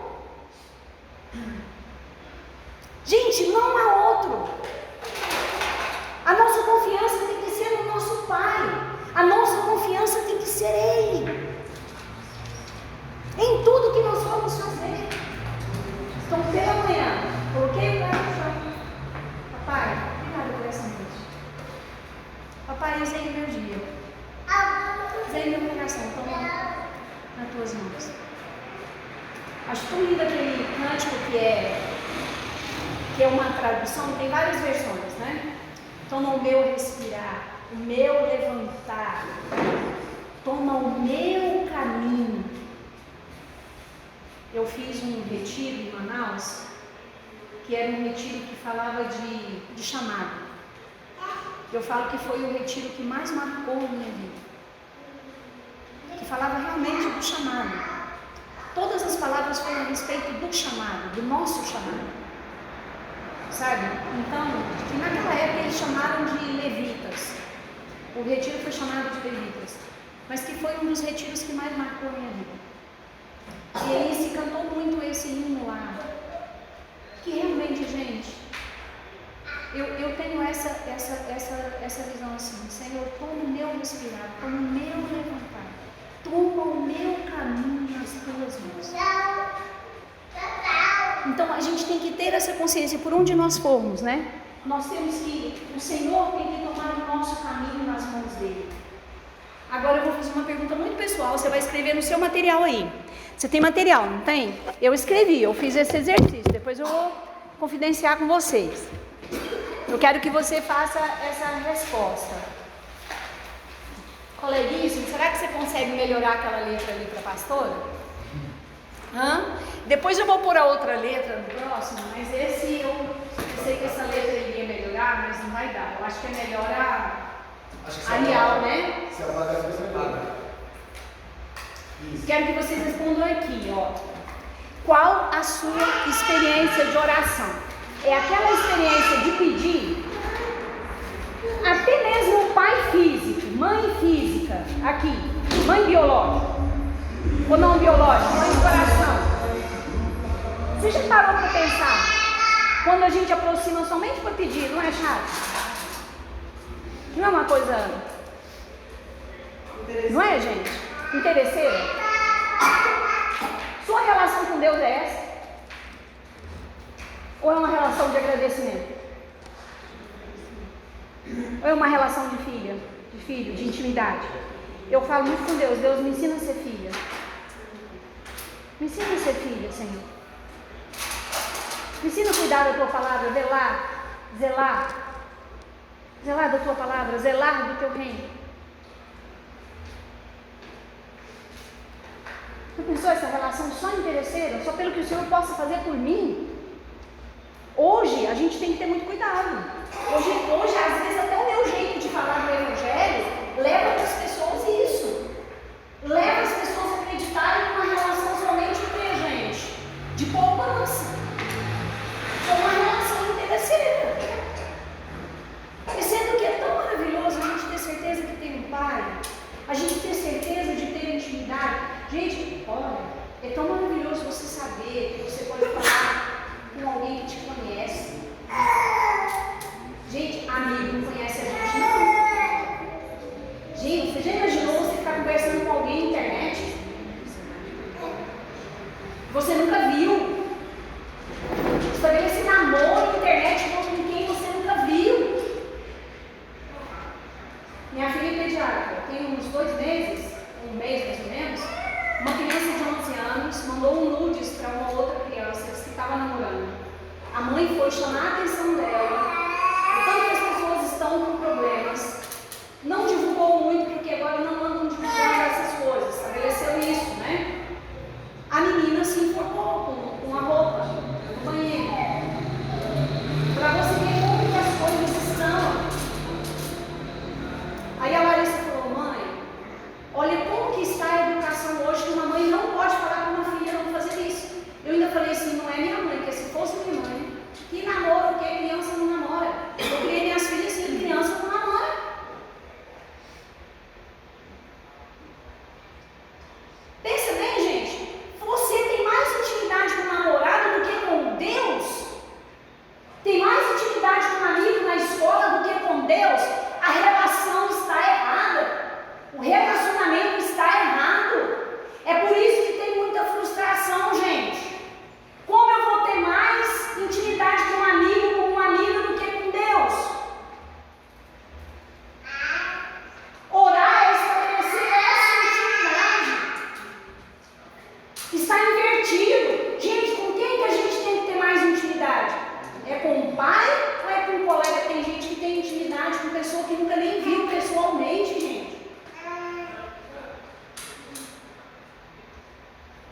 Gente, não há outro. A nossa confiança tem que ser no nosso Pai. A nossa confiança tem que ser Ele. Em tudo que nós vamos fazer. Então, pela manhã, coloquei o pé no chão. Papai, obrigada por essa noite. Papai, usei o meu dia. Usei meu coração. Toma nas tuas mãos. Acho tão lindo aquele cântico que é uma tradução, tem várias versões, né? Toma o meu respirar, o meu levantar, toma o meu caminho. Eu fiz um retiro em Manaus, que era um retiro que falava de chamado. eu falo que foi o retiro que mais marcou a minha vida, que falava realmente do chamado. Todas as palavras foram a respeito do chamado, do nosso chamado, sabe? Então, que naquela época eles chamaram de levitas, o retiro foi chamado de levitas, mas que foi um dos retiros que mais marcou a minha vida. E aí se cantou muito esse hino lá, que realmente, gente, eu tenho essa visão assim: Senhor, toma o meu respirar, toma o meu levantar, toma o meu caminho nas tuas mãos. Então a gente tem que ter essa consciência por onde nós formos, né? Nós temos que, o Senhor tem que tomar o nosso caminho nas mãos dele. Agora eu vou fazer uma pergunta muito pessoal, você vai escrever no seu material aí. Você tem material, não tem? Eu escrevi, eu fiz esse exercício, depois eu vou confidenciar com vocês. Eu quero que você faça essa resposta. Coleguíssimo, será que você consegue melhorar aquela letra ali para a pastora? Depois eu vou pôr a outra letra no próximo, mas esse eu sei que essa letra iria melhorar, mas não vai dar. Eu acho que é melhor a Arial, né? Se ela vai dar, quero que vocês respondam aqui, ó. Qual a sua experiência de oração? É aquela experiência de pedir, até mesmo o pai físico, mãe física, aqui, mãe biológica, ou não biológica, mãe de coração. Você já parou para pensar, quando a gente aproxima somente para pedir, não é chato? Não é uma coisa, não é, gente? Interesseira? Sua relação com Deus é essa? Ou é uma relação de agradecimento? Ou é uma relação de filho, de intimidade? Eu falo muito com Deus: Deus, me ensina a ser filha. Me ensina a ser filha, Senhor. Me ensina a cuidar da tua palavra, zelar da tua palavra, zelar do teu reino. Você pensou essa relação só interesseira? Só pelo que o Senhor possa fazer por mim? Hoje a gente tem que ter muito cuidado. Hoje às vezes até o meu jeito de falar do Evangelho leva as pessoas isso. Leva as pessoas a acreditarem numa relação somente com a gente, de poupança. É uma relação interesseira. E sendo que é tão maravilhoso a gente ter certeza que tem um Pai, a gente ter certeza de ter intimidade. Gente, olha, é tão maravilhoso você saber que você pode falar com alguém que te conhece. Gente, amigo não conhece a gente, não. Gente, você já imaginou você ficar conversando com alguém na internet? Você nunca viu. Estabelecer namoro na internet com quem você nunca viu. Minha filha é pediatra, tem uns 2 meses, um mês mais ou menos. Uma criança de 11 anos mandou um nudes para uma outra criança que estava namorando. A mãe foi chamar a atenção dela. Tanto que as pessoas estão com problemas. Não divulgou muito, porque agora não mandam divulgar essas coisas. Estabeleceu isso, né? A menina se enforcou com a roupa no banheiro. Para você ver como que as coisas estão. Aí a Larissa falou: mãe, olha como que está a educação hoje, que uma mãe não pode falar com uma filha não fazer isso. Eu ainda falei assim: não é minha mãe, porque se fosse minha mãe, que namoro o que? Criança não namora. Eu criei minhas filhas e criança não namora. Pensa bem, gente. Você tem mais intimidade com o namorado do que com Deus? Tem mais intimidade com um amigo na escola do que com Deus? A relação está errada. O relacionamento está errado. É por isso que tem muita frustração, gente. Como eu vou ter mais intimidade com um amigo do que com Deus? Orar é estabelecer essa intimidade. Está invertido. Gente, com quem que a gente tem que ter mais intimidade? É com o pai ou é com o colega? Tem gente que tem intimidade com pessoa que nunca nem viu pessoalmente, gente.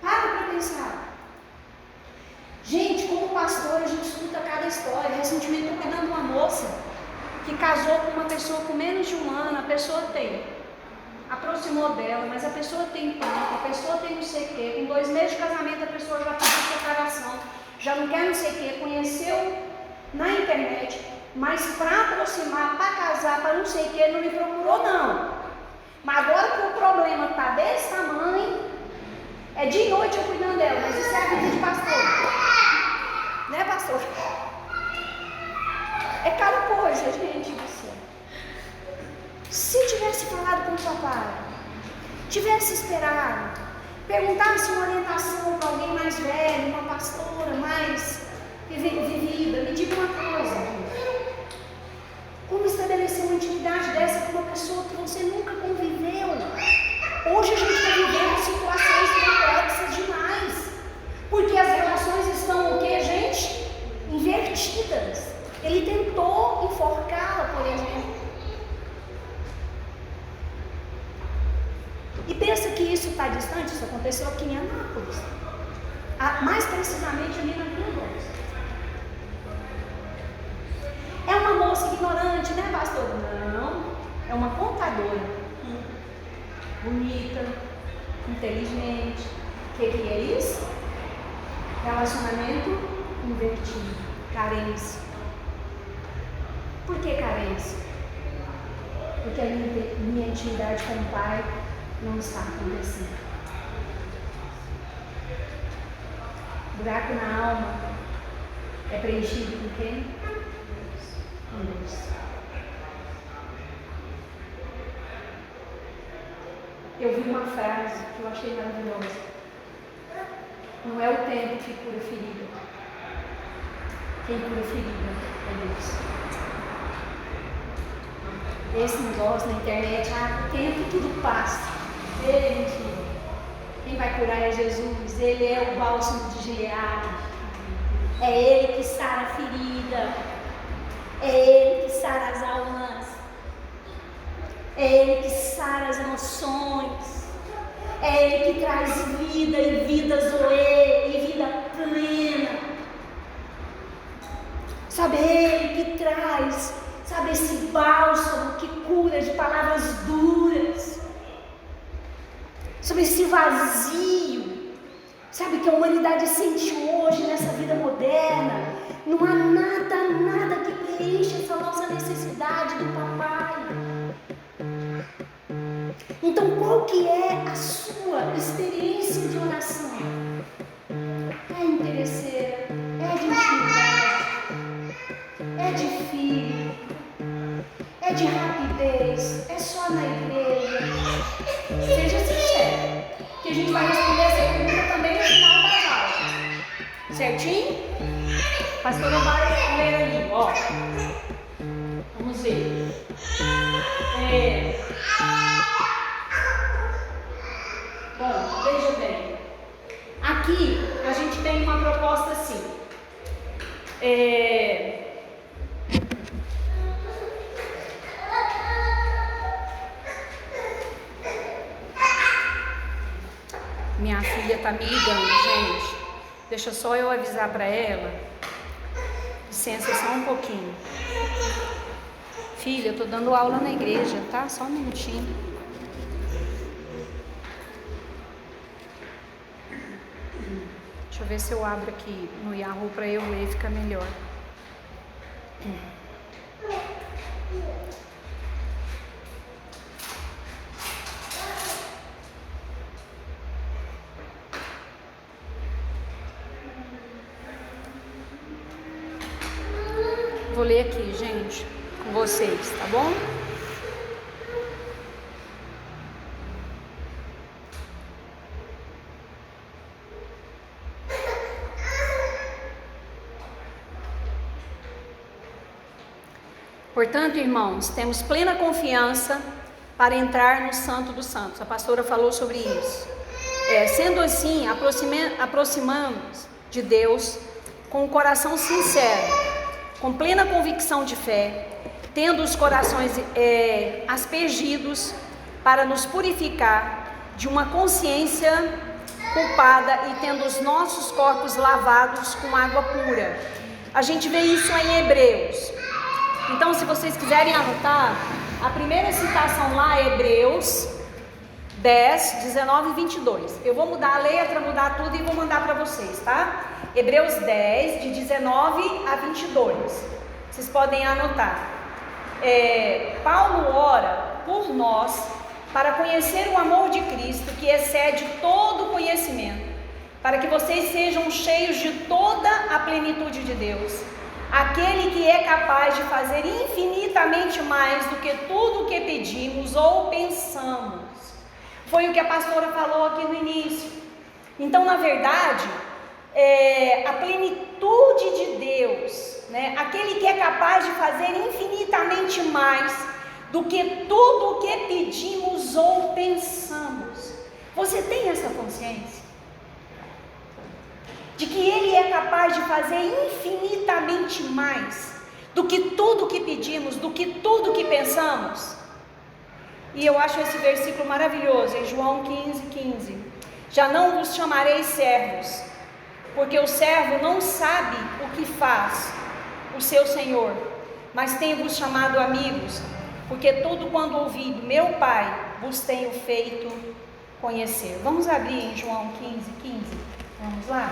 Para pensar. Gente, como pastor, a gente escuta cada história. Recentemente eu cuidando de uma moça que casou com uma pessoa com menos de 1 ano, a pessoa tem, aproximou dela, mas a pessoa tem planta, a pessoa tem não sei o quê, com 2 meses de casamento a pessoa já pediu separação, já não quer não sei o quê, conheceu na internet, mas para aproximar, para casar, para não sei o quê, não me procurou não. Mas agora que o problema está desse tamanho, é de noite eu cuidando dela, mas isso é a vida de pastor, né pastor? É cada coisa, gente do céu. Se tivesse falado com o papai, tivesse esperado, perguntasse uma orientação para alguém mais velho, uma pastora mais vivida, me diga uma coisa, gente. Como estabelecer uma intimidade dessa com uma pessoa que você nunca conviveu? Hoje a gente está vivendo situações complexas demais, porque as relações estão o quê, gente? Invertidas. Ele tentou enforcá-la, por exemplo. E pensa que isso está distante, isso aconteceu aqui em Anápolis. Mais precisamente ali na Vila Lobos. É uma moça ignorante, né, pastor? Não, é uma contadora. Bonita, inteligente. O que é isso? Relacionamento invertido, carência. Por que carência? Porque a minha intimidade com o Pai não está acontecendo. Buraco na alma é preenchido com quem? Com Deus. Eu vi uma frase que eu achei maravilhosa. Não é o tempo que cura ferida. Quem cura ferida é Deus. Esse negócio na internet, o tempo tudo passa. Mentira. Quem vai curar é Jesus. Ele é o bálsamo de Gileade. É Ele que sara a ferida. É Ele que sara as almas. É Ele que sara as emoções. É Ele que traz vida e vida zoe e vida plena. Sabe, é Ele que traz, sabe, esse bálsamo que cura de palavras duras. Sobre esse vazio, sabe, que a humanidade sente hoje nessa vida moderna. Não há nada que preencha essa nossa necessidade do papai. Então qual que é a sua experiência de oração? É interesseira, é de intimidade, é de filho, é de rapidez, é só na igreja. Seja sincero, que a gente vai responder essa pergunta também no final das aulas. Certinho? A pastora vai ler ali, ó. Vamos ver. Bom, veja bem. Aqui a gente tem uma proposta assim. Minha filha tá me ligando, gente. Deixa só eu avisar para ela. Licença só um pouquinho. Filha, eu tô dando aula na igreja, tá? Só um minutinho. Deixa eu ver se eu abro aqui no Yahoo para eu ler, fica melhor. Vou ler aqui, gente, com vocês, tá bom? Portanto, irmãos, temos plena confiança para entrar no Santo dos Santos. A pastora falou sobre isso. Sendo assim, aproximamos de Deus com o coração sincero, com plena convicção de fé, tendo os corações aspergidos para nos purificar de uma consciência culpada e tendo os nossos corpos lavados com água pura. A gente vê isso em Hebreus. Então, se vocês quiserem anotar, a primeira citação lá é Hebreus 10, 19 e 22. Eu vou mudar a letra, mudar tudo e vou mandar para vocês, tá? Hebreus 10, de 19 a 22. Vocês podem anotar. Paulo ora por nós para conhecer o amor de Cristo que excede todo conhecimento, para que vocês sejam cheios de toda a plenitude de Deus. Aquele que é capaz de fazer infinitamente mais do que tudo o que pedimos ou pensamos. Foi o que a pastora falou aqui no início. Então, na verdade, a plenitude de Deus, né? Aquele que é capaz de fazer infinitamente mais do que tudo o que pedimos ou pensamos. Você tem essa consciência? De que Ele é capaz de fazer infinitamente mais do que tudo que pedimos, do que tudo que pensamos? E eu acho esse versículo maravilhoso, em João 15, 15. Já não vos chamarei servos, porque o servo não sabe o que faz o seu senhor, mas tenho-vos chamado amigos, porque tudo quando ouvi do meu Pai vos tenho feito conhecer. Vamos abrir em João 15, 15. Vamos lá?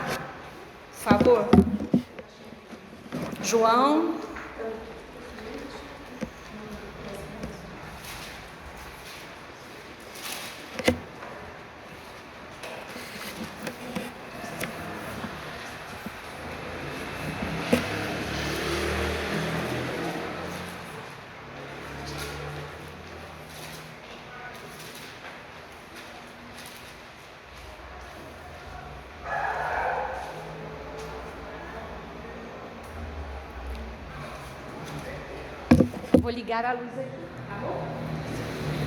Por favor. João. Vou ligar a luz aqui, tá bom?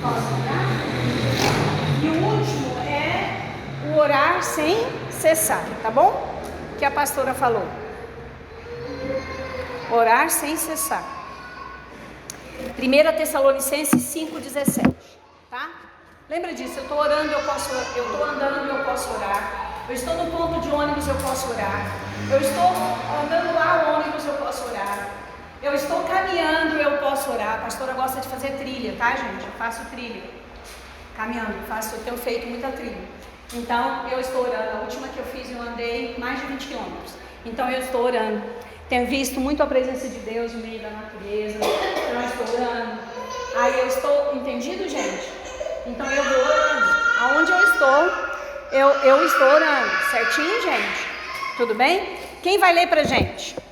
Posso ligar? E o último é o orar sem cessar, tá bom? Que a pastora falou. Orar sem cessar. 1 Tessalonicenses 5,17, tá? Lembra disso, eu estou orando, eu estou andando, eu posso orar. Eu estou no ponto de ônibus, eu posso orar. Eu estou andando lá o ônibus, eu posso orar. Eu estou caminhando, eu posso orar. A pastora gosta de fazer trilha, tá, gente? Eu faço trilha. Caminhando, eu tenho feito muita trilha. Então, eu estou orando. A última que eu fiz, eu andei mais de 20 quilômetros. Então, eu estou orando. Tenho visto muito a presença de Deus no meio da natureza. Então, eu estou orando. Aí, eu estou... Entendido, gente? Então, eu vou orando. Aonde eu estou, eu estou orando. Certinho, gente? Tudo bem? Quem vai ler pra gente?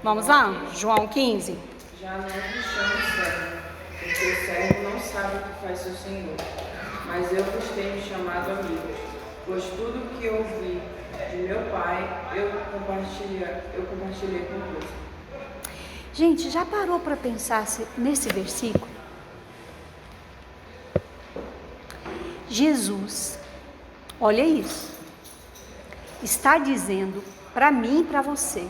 Vamos lá, João 15. Já não vos chamo servo, porque o servo não sabe o que faz seu senhor, mas eu vos tenho chamado amigos, pois tudo que ouvi de meu Pai, eu compartilhei convosco. Gente, já parou para pensar nesse versículo? Jesus, olha isso, está dizendo para mim e para você,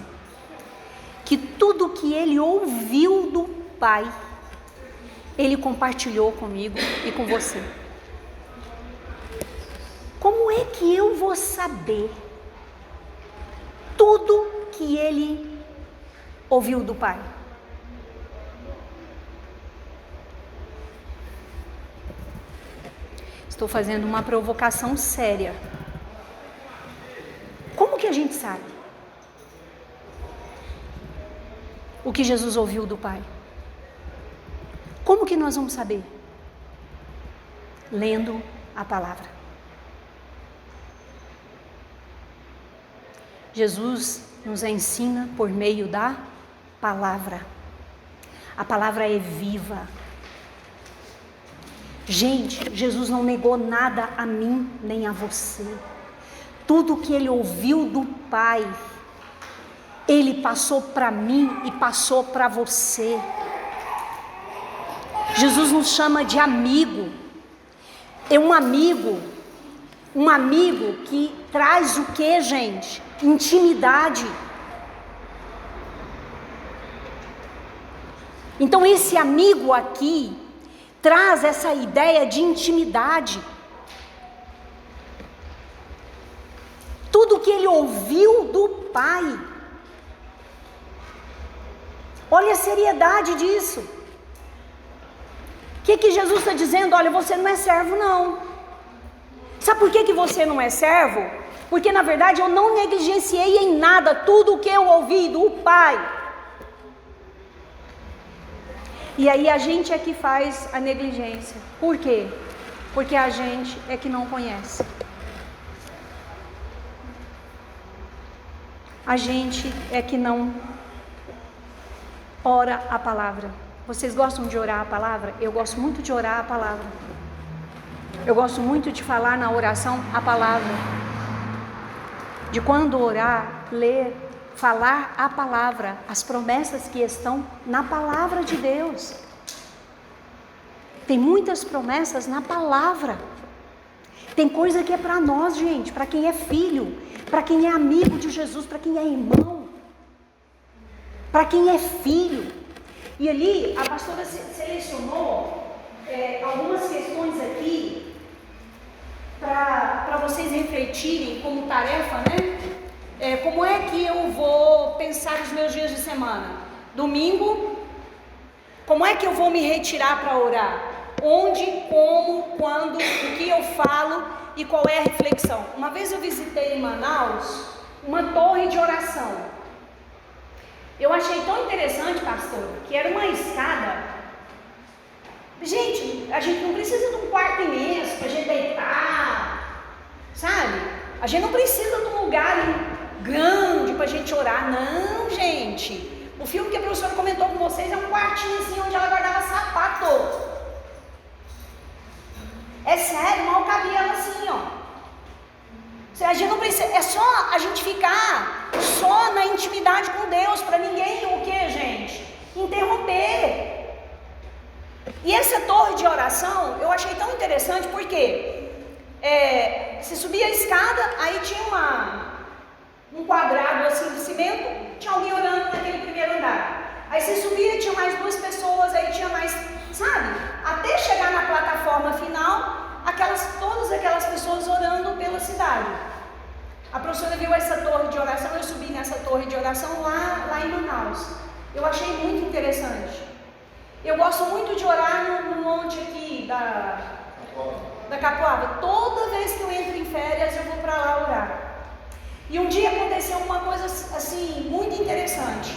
que tudo que ele ouviu do Pai, ele compartilhou comigo e com você. Como é que eu vou saber tudo que ele ouviu do Pai? Estou fazendo uma provocação séria. Como que a gente sabe o que Jesus ouviu do Pai? Como que nós vamos saber? Lendo a palavra. Jesus nos ensina por meio da palavra. A palavra é viva. Gente, Jesus não negou nada a mim nem a você. Tudo que ele ouviu do Pai, ele passou para mim e passou para você. Jesus nos chama de amigo. É um amigo que traz o que, gente? Intimidade. Então esse amigo aqui traz essa ideia de intimidade. Tudo que ele ouviu do Pai. Olha a seriedade disso. O que Jesus está dizendo? Olha, você não é servo não. Sabe por que você não é servo? Porque na verdade eu não negligenciei em nada tudo o que eu ouvi do Pai. E aí a gente é que faz a negligência. Por quê? Porque a gente é que não conhece. A gente é que não ora a palavra. Vocês gostam de orar a palavra? Eu gosto muito de orar a palavra. Eu gosto muito de falar na oração a palavra. De quando orar, ler, falar a palavra, as promessas que estão na palavra de Deus. Tem muitas promessas na palavra. Tem coisa que é para nós, gente, para quem é filho, para quem é amigo de Jesus, para quem é irmão, para quem é filho. E ali a pastora selecionou algumas questões aqui para vocês refletirem como tarefa, né? Como é que eu vou pensar os meus dias de semana? Domingo, como é que eu vou me retirar para orar? Onde, como, quando, o que eu falo e qual é a reflexão? Uma vez eu visitei em Manaus uma torre de oração. Eu achei tão interessante, pastor, que era uma escada. Gente, a gente não precisa de um quarto imenso para a gente deitar, sabe? A gente não precisa de um lugar grande para a gente orar, não, gente. O filme que a professora comentou com vocês é um quartinho assim, onde ela guardava sapato. É sério, mal cabia ela assim, ó. A gente não precisa, é só a gente ficar só na intimidade com Deus, para ninguém, o que, gente? Interromper. E essa torre de oração, eu achei tão interessante, porque você subia a escada, aí tinha um quadrado assim de cimento, tinha alguém orando naquele primeiro andar. Aí você subia, tinha mais 2 pessoas, aí tinha mais, sabe? Até chegar na plataforma final, todas aquelas pessoas orando pela cidade. A professora viu essa torre de oração, eu subi nessa torre de oração lá em Manaus. Eu achei muito interessante. Eu gosto muito de orar no monte aqui da Capoava. Toda vez que eu entro em férias, eu vou para lá orar. E um dia aconteceu uma coisa assim, muito interessante.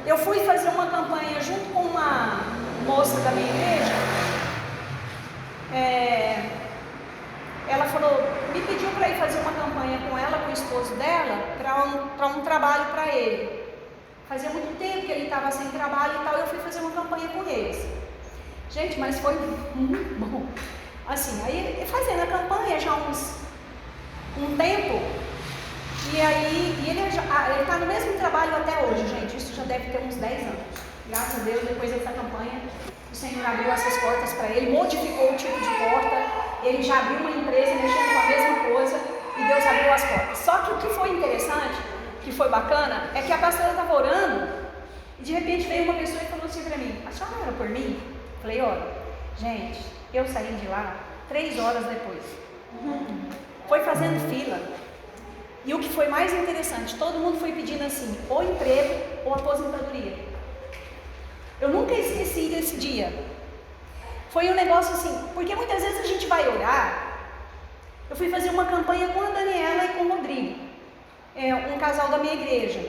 Eu fui fazer uma campanha junto com uma moça da minha igreja. Ela me pediu para ir fazer uma campanha com ela, com o esposo dela, para um trabalho para ele. Fazia muito tempo que ele estava sem trabalho e tal, eu fui fazer uma campanha com eles. Gente, mas foi muito bom. Assim, aí fazendo a campanha já um tempo, e aí ele está no mesmo trabalho até hoje, gente. Isso já deve ter uns 10 anos. Graças a Deus, depois dessa campanha, o Senhor abriu essas portas para ele, modificou o tipo de porta. Ele já abriu uma empresa mexendo com a mesma coisa e Deus abriu as portas. Só que o que foi interessante, que foi bacana, é que a pastora estava orando e de repente veio uma pessoa e falou assim para mim: a senhora ora por mim? Eu falei: olha, gente, eu saí de lá 3 horas depois. Foi fazendo fila. E o que foi mais interessante, todo mundo foi pedindo assim, ou emprego ou aposentadoria. Eu nunca esqueci desse dia. Foi um negócio assim, porque muitas vezes a gente vai orar. Eu fui fazer uma campanha com a Daniela e com o Rodrigo, um casal da minha igreja.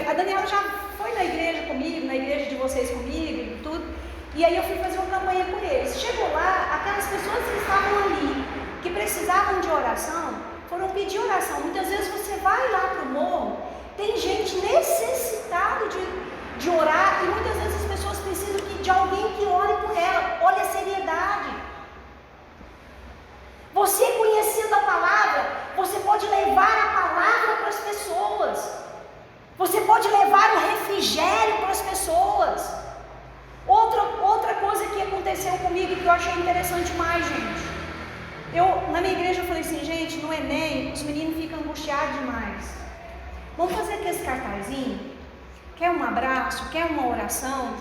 A Daniela já foi na igreja comigo, na igreja de vocês comigo e tudo. E aí eu fui fazer uma campanha com eles. Chegou lá, aquelas pessoas que estavam ali, que precisavam de oração, foram pedir oração. Muitas vezes você vai lá para o morro, tem gente necessitada de orar, e muitas vezes as pessoas precisam de alguém que ore por ela. Olha a seriedade. Você conhecendo a palavra, você pode levar a palavra para as pessoas. Você pode levar o refrigério para as pessoas. Outra coisa que aconteceu comigo que eu achei interessante mais, gente. Na minha igreja eu falei assim, gente, no Enem os meninos ficam angustiados demais. Vamos fazer aqui esse cartazinho? Quer um abraço? Quer uma oração?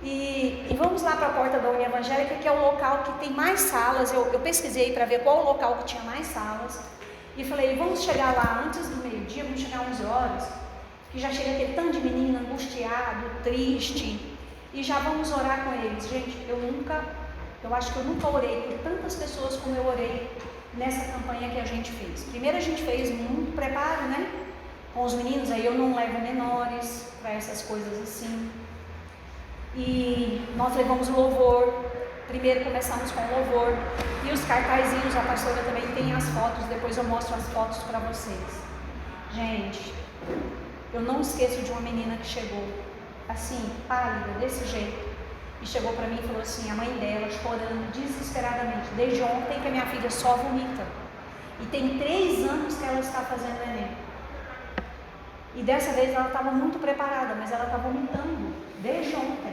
E vamos lá para a porta da União Evangélica, que é o local que tem mais salas. Eu pesquisei para ver qual o local que tinha mais salas. E falei, vamos chegar lá antes do meio-dia, vamos chegar 11 horas. que já chega aquele tanto de menino angustiado, triste, e já vamos orar com eles. Gente, eu acho que eu nunca orei por tantas pessoas como eu orei nessa campanha que a gente fez. Primeiro a gente fez muito preparo, né? Com os meninos, aí eu não levo menores para essas coisas assim. E nós levamos louvor. Primeiro começamos com louvor. E os cartazinhos, a pastora também tem as fotos, depois eu mostro as fotos para vocês. Gente, eu não esqueço de uma menina que chegou assim, pálida, desse jeito. E chegou para mim e falou assim, a mãe dela chorando desesperadamente. Desde ontem que a minha filha só vomita. E tem 3 anos que ela está fazendo neném. E dessa vez ela estava muito preparada, mas ela está vomitando desde ontem.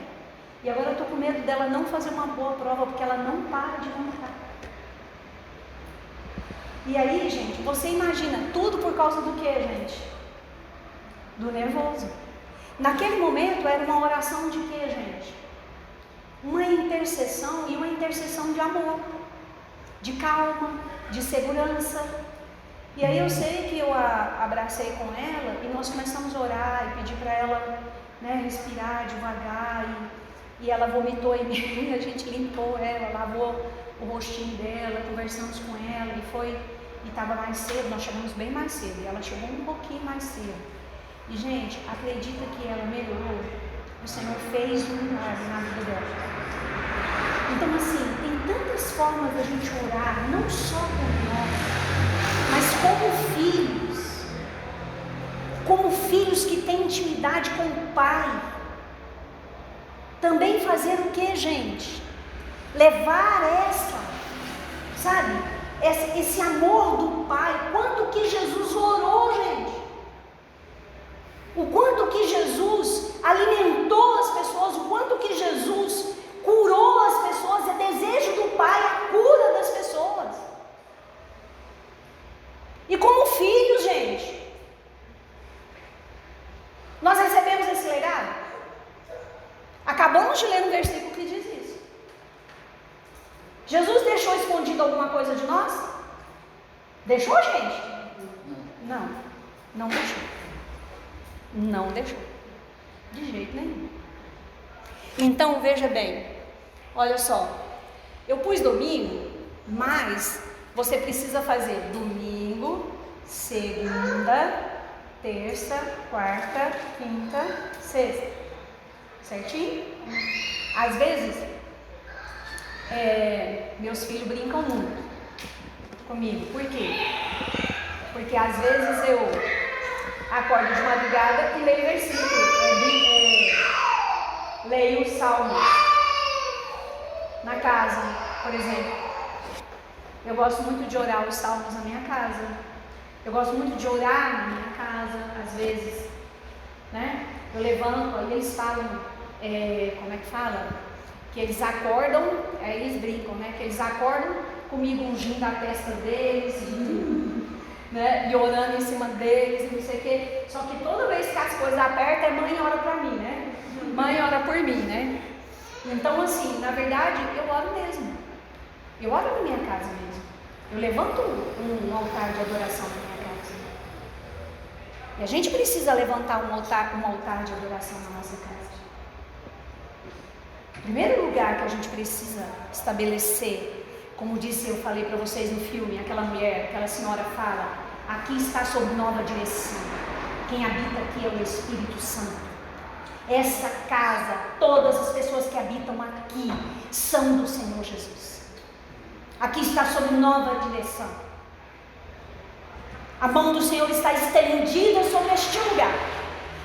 E agora eu estou com medo dela não fazer uma boa prova, porque ela não para de vomitar. E aí, gente, você imagina, tudo por causa do que, gente? Do nervoso. Naquele momento era uma oração de quê, gente? Uma intercessão, e uma intercessão de amor, de calma, de segurança. E aí eu sei que eu a abracei com ela e nós começamos a orar e pedir para ela, né, respirar devagar, e ela vomitou em mim, a gente limpou ela, lavou o rostinho dela, conversamos com ela e estava mais cedo, nós chegamos bem mais cedo, e ela chegou um pouquinho mais cedo. E gente, acredita que ela melhorou? O Senhor fez um milagre na vida dela. Então assim, tem tantas formas da gente orar, não só por nós, mas como filhos que têm intimidade com o Pai. Também fazer o que, gente? Levar esse amor do Pai. Quanto que Jesus orou, gente? O quanto que Jesus alimentou as pessoas, o quanto que Jesus curou as pessoas. É desejo do Pai a cura das pessoas. E como filhos, gente, nós recebemos esse legado. Acabamos de ler um versículo que diz isso. Jesus deixou escondido alguma coisa de nós? Deixou, gente? Não deixou. Não deixou. De jeito nenhum. Então, veja bem. Olha só. Eu pus domingo, mas você precisa fazer domingo, segunda, terça, quarta, quinta, sexta. Certinho? Às vezes, meus filhos brincam muito comigo. Por quê? Porque às vezes eu acordo de madrugada e leio versículo, leio salmos na casa, por exemplo. Eu gosto muito de orar os salmos na minha casa. Eu gosto muito de orar na minha casa, às vezes, né? Eu levanto, aí eles falam, como é que fala? Que eles acordam, aí eles brincam, né? Que eles acordam comigo ungindo a testa deles, né? E orando em cima deles, e não sei o quê. Só que toda vez que as coisas apertam, mãe ora pra mim, né? Mãe ora por mim, né? Então, assim, na verdade, eu oro mesmo. Eu oro na minha casa mesmo. Eu levanto um altar de adoração na minha casa. E a gente precisa levantar um altar de adoração na nossa casa. O primeiro lugar que a gente precisa estabelecer, como disse, eu falei para vocês no filme, aquela senhora fala, aqui está sob nova direção. Quem habita aqui é o Espírito Santo. Essa casa, todas as pessoas que habitam aqui são do Senhor Jesus. Aqui está sob nova direção. A mão do Senhor está estendida sobre este lugar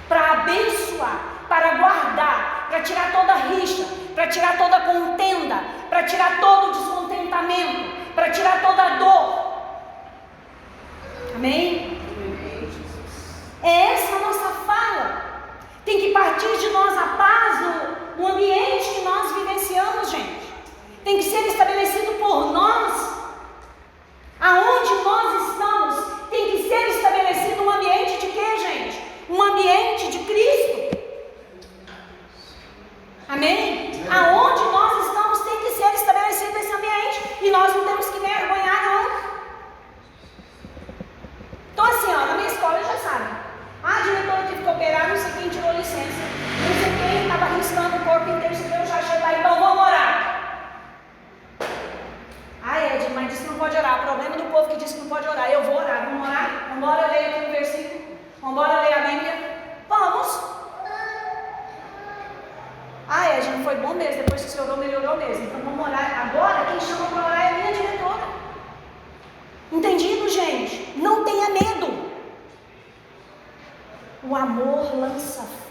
para abençoar, para guardar, para tirar toda rixa, para tirar toda contenda, para tirar todo descontentamento, para tirar toda dor. Amém? É essa a nossa fala. Tem que partir de nós a paz no ambiente que nós vivenciamos, gente. Tem que ser estabelecido por nós. Aonde nós estamos, tem que ser estabelecido um ambiente de quê, gente? Um ambiente de Cristo. Amém? Aonde nós estamos, tem que ser estabelecido esse ambiente. E nós não temos que vergonhar, não. Então assim, na minha escola já sabe. A diretora que ficou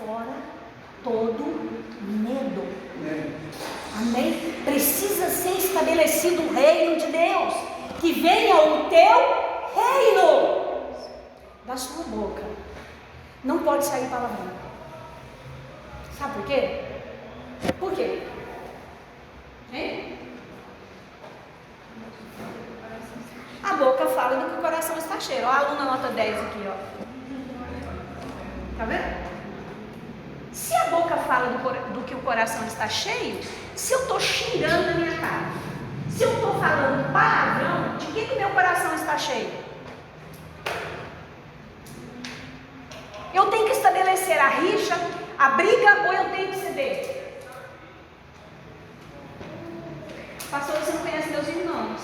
fora todo medo. Amém? Precisa ser estabelecido o reino de Deus. Que venha o teu reino da sua boca. Não pode sair palavrão. Sabe por quê? Por quê? Hein? A boca fala do que o coração está cheio. Ó, a aluna nota 10 aqui, ó. Tá vendo? Se a boca fala do que o coração está cheio, se eu estou xingando a minha cara, se eu estou falando palavrão, de que o meu coração está cheio? Eu tenho que estabelecer a rixa, a briga, ou eu tenho que ceder? Pastor, você não conhece meus irmãos.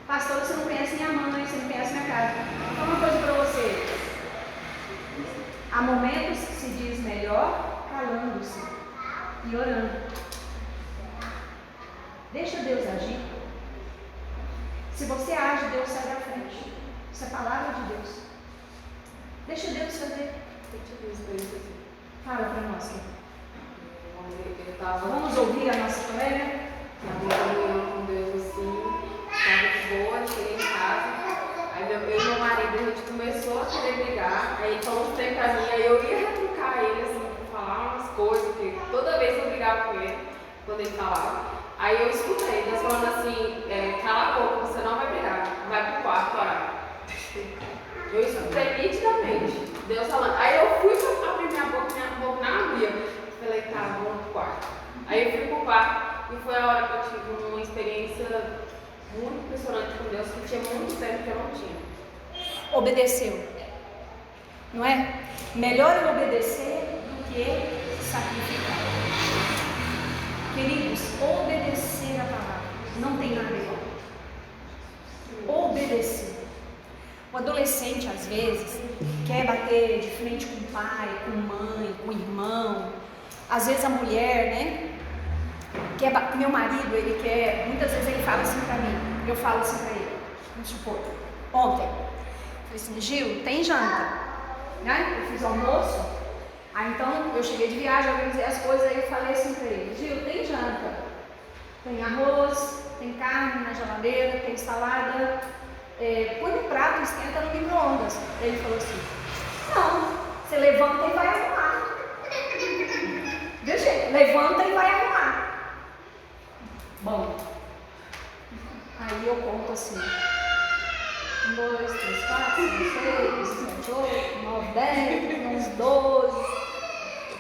Pastor, você não conhece minha mãe, você não conhece minha casa. Vou falar uma coisa para você. Há momentos que se diz melhor calando-se e orando. Deixa Deus agir. Se você age, Deus sai da frente. Isso é a palavra de Deus. Deixa Deus fazer. Fala para nós. Vamos ouvir a nossa colega? Estava em reunião com Deus assim, estava de boa, cheguei em casa. Aí eu e meu marido, a gente começou a querer brigar. Aí ele falou um tempo pra mim, aí eu ia retrucar ele, assim, pra falar umas coisas, porque toda vez eu brigava com ele, quando ele falava. Aí eu escutei, Deus falando assim, cala a boca, você não vai brigar, vai pro quarto orar. Eu escutei nitidamente, Deus falando. Aí eu fui pra abrir minha boca não abria. Falei, tá, vamos pro quarto. Aí eu fui pro quarto e foi a hora que eu tive uma experiência muito impressionante com Deus, que tinha muito tempo que eu não tinha. Obedeceu, não é? Melhor é obedecer do que sacrificar. Queridos, obedecer a palavra não tem nada igual. Obedecer. O adolescente, às vezes, quer bater de frente com o pai, com mãe, com o irmão. Às vezes a mulher, né? Meu marido, ele quer, muitas vezes ele fala assim pra mim, eu falo assim pra ele, vamos supor, ontem, eu falei assim, Gil, tem janta, né? Eu fiz o almoço, aí então eu cheguei de viagem, organizei as coisas, aí eu falei assim pra ele, Gil, tem janta, tem arroz, tem carne na geladeira, tem salada, põe no prato, esquenta no micro-ondas. Ele falou assim, não, você levanta e vai arrumar. Viu, gente? Levanta e vai arrumar. Bom, aí eu conto assim, 1, 2, 3, 4, 5, 6, 7, 8, 9, 10, uns 12.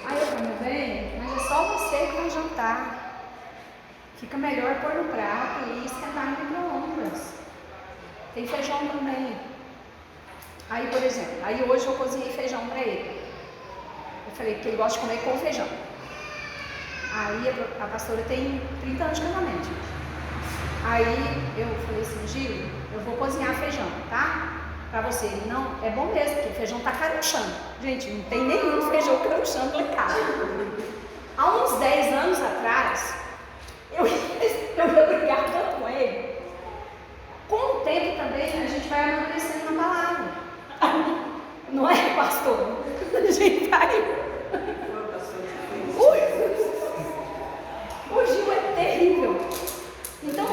Aí eu falei, meu bem, mas é só você que vai jantar. Fica melhor pôr no prato e esquentar no micro-ondas. Tem feijão também. Aí, por exemplo, hoje eu cozinhei feijão para ele. Eu falei que ele gosta de comer com feijão. Aí a pastora tem 30 anos de casamento. Aí eu falei assim, Gil, eu vou cozinhar feijão, tá? Pra você. Ele, não, é bom mesmo, porque o feijão tá carochando. Gente, não tem nenhum feijão carochando em casa. Há uns 10 anos atrás, eu ia brigar tanto com ele. Com o tempo também, a gente vai amadurecendo na palavra. Não é, pastor? A gente vai... O Gil é terrível. Então,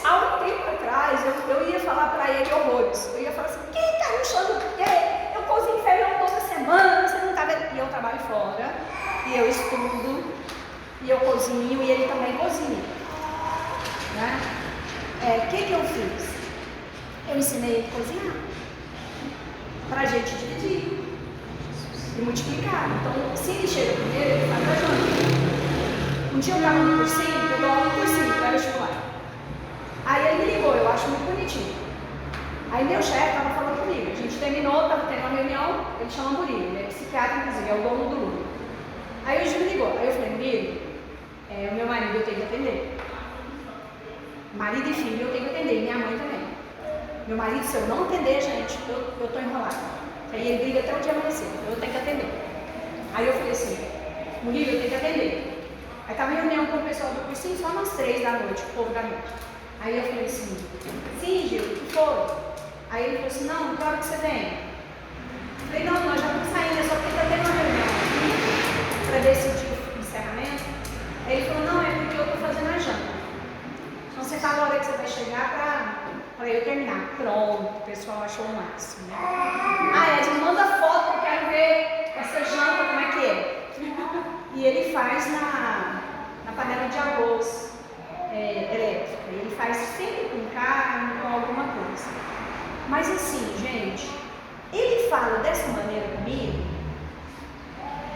há um tempo atrás, eu ia falar para ele horrores. Eu ia falar assim, quem tá achando que eu cozinho feijão toda semana, você não tá vendo? E eu trabalho fora, e eu estudo, e eu cozinho, e ele também cozinha. Né? O que eu fiz? Eu ensinei ele a cozinhar. Pra gente dividir. E multiplicar. Então, se ele chega primeiro, ele faz a janta. Um dia eu estava no cursinho, eu dou aula no cursinho, para vestibular. Aí ele me ligou, eu acho muito bonitinho. Aí meu chefe estava falando comigo, a gente terminou, estava tendo uma reunião, ele chama Murilo, ele é psiquiatra, inclusive, é o dono do Lula. Aí o Gil me ligou, aí eu falei, Murilo, o meu marido eu tenho que atender. Marido e filho eu tenho que atender, e minha mãe também. Meu marido, se eu não atender, gente, eu estou enrolada. Aí ele briga até o dia amanhecer, eu tenho que atender. Aí eu falei assim, Murilo, eu tenho que atender. Aí estava em reunião com o pessoal do cursinho, só umas 3 da noite, o povo da noite. Aí eu falei assim, sim, Gil, o que foi? Aí ele falou assim, não, que hora que você vem? Eu falei, não, nós já estamos saindo para decidir o encerramento. Aí ele falou, não, é porque eu estou fazendo a janta. Então você fala a hora que você vai chegar para eu terminar. Pronto, o pessoal achou o máximo. Ah, Edna, manda foto que eu quero ver essa janta, como é que é. E ele faz na panela de arroz elétrica. Ele faz sempre com carne, com alguma coisa. Mas assim, gente, ele fala dessa maneira comigo,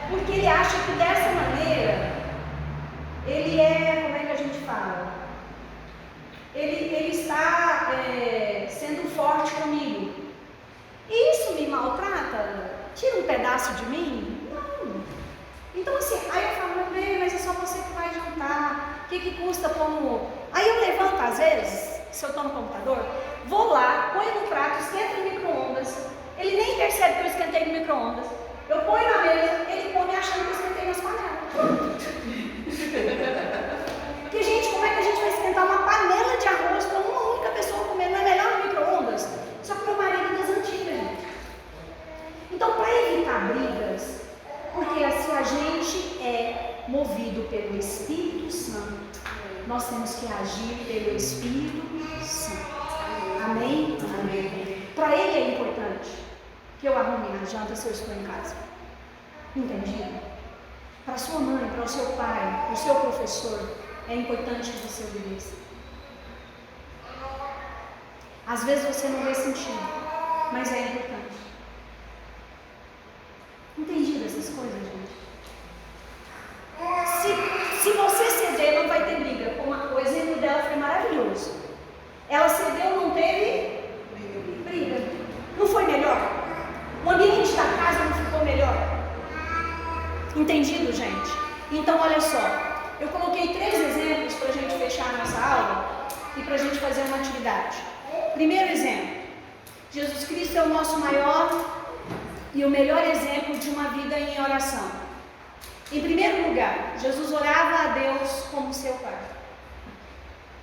porque ele acha que dessa maneira, ele é, como é que a gente fala? Ele está sendo forte comigo. E isso me maltrata? Tira um pedaço de mim? Não. Então assim, aí eu falo, bem, mas é só você que vai jantar. O que custa como... Aí eu levanto às vezes, se eu estou no computador, vou lá, ponho no prato, esquento no micro-ondas. Ele nem percebe que eu esquentei no micro-ondas. Eu ponho na mesa, ele come achando que eu esquentei nas panelas. Porque, gente, como é que a gente vai esquentar uma panela de arroz para uma única pessoa comer? Não é melhor no micro-ondas? Só que meu marido é das antigas, gente. Então, para evitar brigas, porque se a gente é movido pelo Espírito Santo, nós temos que agir pelo Espírito Santo. Amém? Amém. Para ele é importante que eu arrume a janta se eu estou em casa. Entendido? Para sua mãe, para o seu pai, para o seu professor, é importante que você obedeça. Às vezes você não vê sentido, mas é importante. Entendido essas coisas, gente? Se você ceder, não vai ter briga. O exemplo dela foi maravilhoso. Ela cedeu, não teve briga. Não foi melhor? O ambiente da casa não ficou melhor? Entendido, gente? Então, olha só. Eu coloquei 3 exemplos para a gente fechar a nossa aula e para a gente fazer uma atividade. Primeiro exemplo. Jesus Cristo é o nosso maior e o melhor exemplo de uma vida em oração. Em primeiro lugar, Jesus orava a Deus como seu Pai.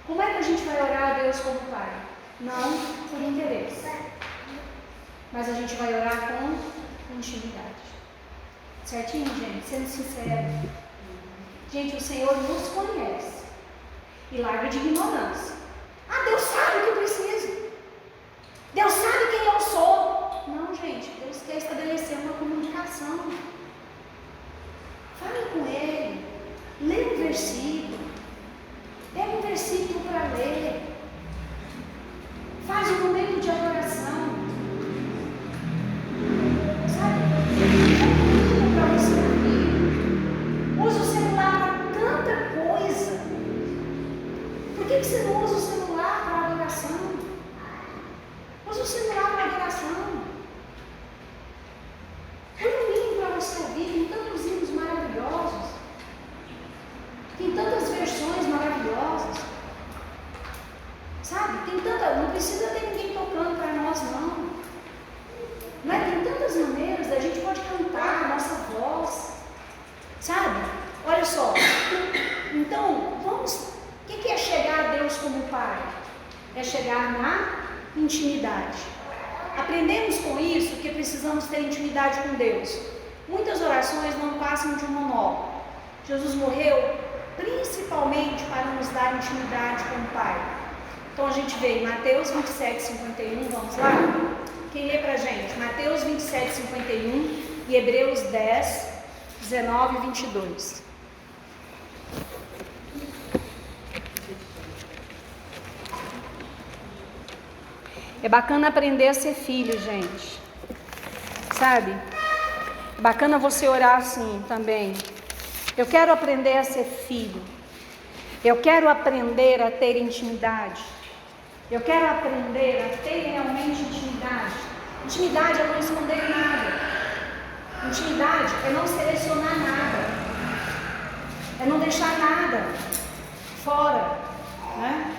Como é que a gente vai orar a Deus como Pai? Não por interesse, mas a gente vai orar com intimidade. Certinho, gente? Sendo sincero. Gente, o Senhor nos conhece e larga de ignorância. Ah, Deus sabe o que eu preciso. Deus sabe quem eu sou. Não, gente, Deus quer estabelecer uma comunicação. Fale com Ele. Lê um versículo. Pega um versículo para ler. Faz um momento de adoração. Sabe? Para você ouvir. Usa o celular para tanta coisa. Por que você não usa o celular para adoração? Usa o celular para adoração. Põe um livro para você ouvir. Tem tantos livros maravilhosos. Tem tantas versões maravilhosas. Sabe? Tem tanta. Não precisa ter ninguém tocando para nós, não. Não é? Tem tantas maneiras. A gente pode cantar a nossa voz. Sabe? Olha só. Então, vamos. O que é chegar a Deus como Pai? É chegar na intimidade. Aprendemos com isso que precisamos ter intimidade com Deus. Muitas orações não passam de um monólogo. Jesus morreu principalmente para nos dar intimidade com o Pai. Então a gente vê em Mateus 27, 51, vamos lá? Quem lê pra gente? Mateus 27, 51 e Hebreus 10, 19 e 22. É bacana aprender a ser filho, gente. Sabe? É bacana você orar assim também. Eu quero aprender a ser filho. Eu quero aprender a ter intimidade. Eu quero aprender a ter realmente intimidade. Intimidade é não esconder nada. Intimidade é não selecionar nada. É não deixar nada fora, né?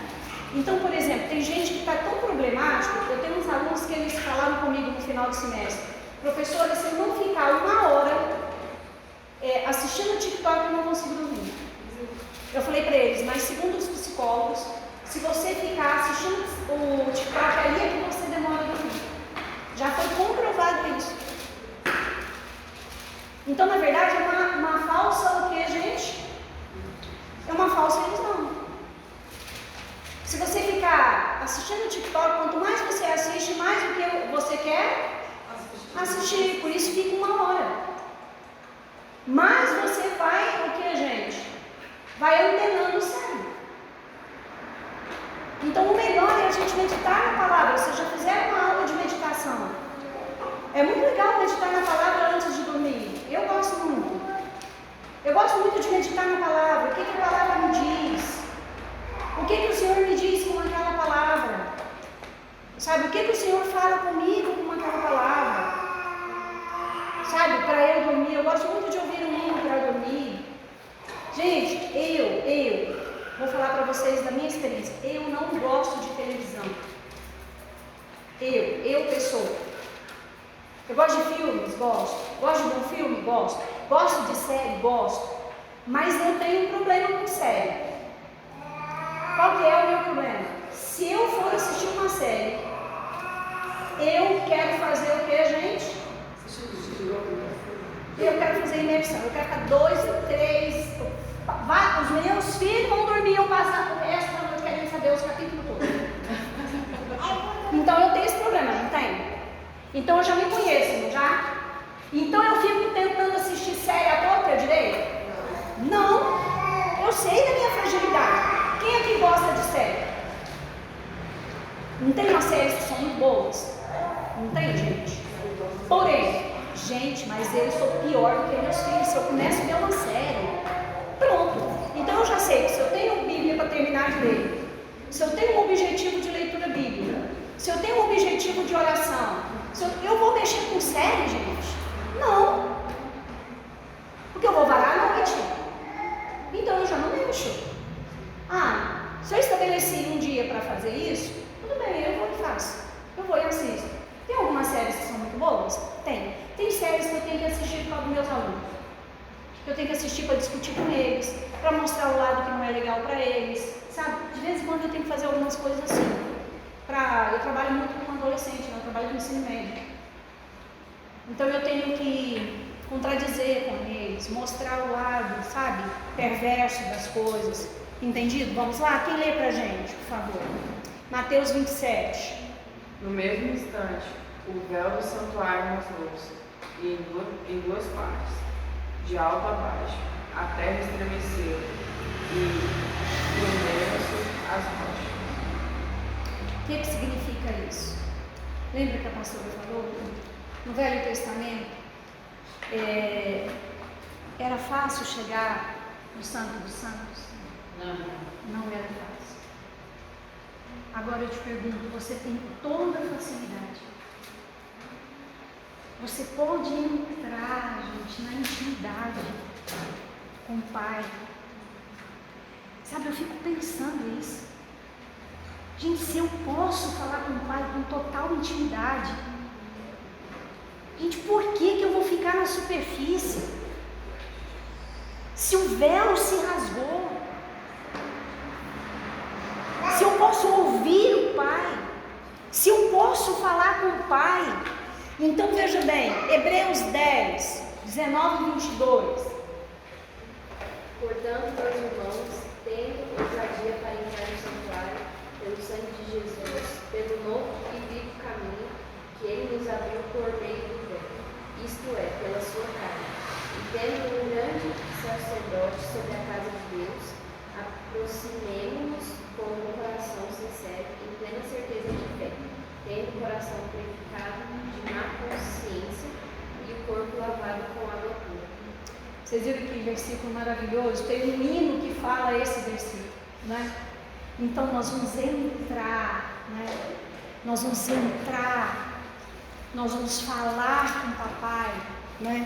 Então, por exemplo, tem gente que está tão problemático. Eu tenho uns alunos que eles falaram comigo no final do semestre: professora, se eu não ficar 1 hora assistindo o TikTok, eu não consigo dormir. Eu falei para eles, mas segundo os psicólogos, se você ficar assistindo o TikTok, ali é que você demora a dormir. Já foi comprovado isso. Então, na verdade, é uma falsa é uma falsa ilusão. Se você ficar assistindo o TikTok, quanto mais você assiste, mais o que você quer assistir. Por isso fica 1 hora. Mas você vai, o que, gente? Vai antenando o cérebro. Então o melhor é a gente meditar na palavra. Vocês já fizeram uma aula de meditação? É muito legal meditar na palavra antes de dormir. Eu gosto muito. Eu gosto muito de meditar na palavra. O que a palavra me diz? O que o Senhor me diz com aquela palavra? Sabe, o que o Senhor fala comigo com aquela palavra? Sabe, para eu dormir. Eu gosto muito de ouvir um hino para dormir. Gente, eu vou falar para vocês da minha experiência. Eu não gosto de televisão. Pessoa. Eu gosto de filmes, gosto. Gosto de um filme, gosto. Gosto de série, gosto. Mas eu tenho um problema com série. Qual que é o meu problema? Se eu for assistir uma série, eu quero fazer o que, gente? Eu quero fazer imersão. Eu quero ficar 2, 3. Os meus filhos vão dormir, eu passar o resto da noite querendo saber os capítulos todos. Então eu tenho esse problema, não tem? Então eu já me conheço, não já? Então eu fico tentando assistir série à torta direito? Não. Eu sei da minha fragilidade. Quem aqui gosta de série? Não tem umas séries que são muito boas? Não tem, gente? Porém, gente, mas eu sou pior do que meus filhos. Se eu começo a ver uma série, pronto. Então eu já sei que se eu tenho Bíblia para terminar de ler, se eu tenho um objetivo de leitura bíblica, se eu tenho um objetivo de oração, eu vou mexer com série, gente? Não. Porque eu vou varar à noite. Então eu já não mexo. Se eu estabeleci um dia para fazer isso, tudo bem, eu vou e faço. Eu vou e assisto. Tem algumas séries que são muito boas? Tem. Tem séries que eu tenho que assistir por causa dos meus alunos. Eu tenho que assistir para discutir com eles, para mostrar o lado que não é legal para eles, sabe? De vez em quando eu tenho que fazer algumas coisas assim. Eu trabalho muito com adolescente, eu trabalho no ensino médio. Então eu tenho que contradizer com eles, mostrar o lado, sabe, perverso das coisas. Entendido? Vamos lá? Quem lê pra gente, por favor? Mateus 27. No mesmo instante, o véu do santuário rasgou-se, e em duas partes, de alto a baixo, a terra estremeceu, e tremeram-se as rochas. O que significa isso? Lembra que a pastora falou? No Velho Testamento, era fácil chegar no Santo dos Santos? Não era fácil. Agora eu te pergunto, você tem toda a facilidade. Você pode entrar, gente, na intimidade com o Pai. Sabe, eu fico pensando isso. Gente, se eu posso falar com o Pai com total intimidade, gente, por que eu vou ficar na superfície? Se o véu se rasgou, se eu posso ouvir o Pai, se eu posso falar com o Pai, então veja bem, Hebreus 10, 19 e 22. Portanto, meus irmãos, tendo ousadia para entrar no santuário, pelo sangue de Jesus, pelo novo e vivo caminho que Ele nos abriu por meio do véu, isto é, pela sua carne, e tendo um grande sacerdote sobre a casa de Deus, aproximemo-nos com um coração sincero, em plena certeza de fé, tendo o coração purificado de má consciência e o corpo lavado com água pura. Vocês viram que versículo maravilhoso? Tem um hino que fala esse versículo, né? Então nós vamos entrar, né? Nós vamos entrar, nós vamos falar com o papai, né?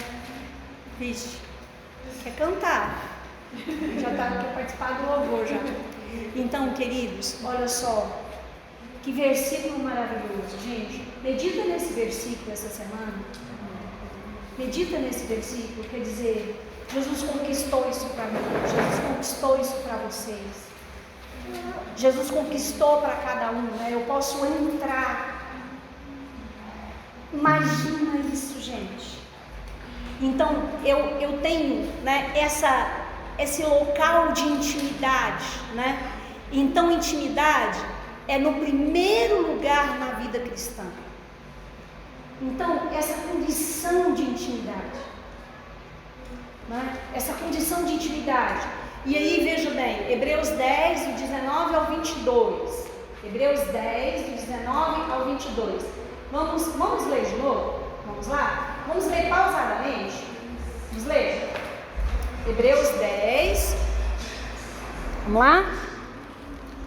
Vixe, quer cantar? Quer participar do louvor já. Então, queridos, olha só, que versículo maravilhoso, gente. Medita nesse versículo essa semana. Medita nesse versículo, quer dizer, Jesus conquistou isso para mim, Jesus conquistou isso para vocês. Jesus conquistou para cada um, né? Eu posso entrar. Imagina isso, gente. Então, eu tenho, né, esse local de intimidade, né? Então, intimidade é no primeiro lugar na vida cristã. Então, essa condição de intimidade, né? Essa condição de intimidade. E aí, veja bem, Hebreus 10, do 19 ao 22. Hebreus 10, do 19 ao 22. Vamos ler de novo? Vamos lá? Vamos ler pausadamente? Vamos ler? Hebreus 10. Vamos lá?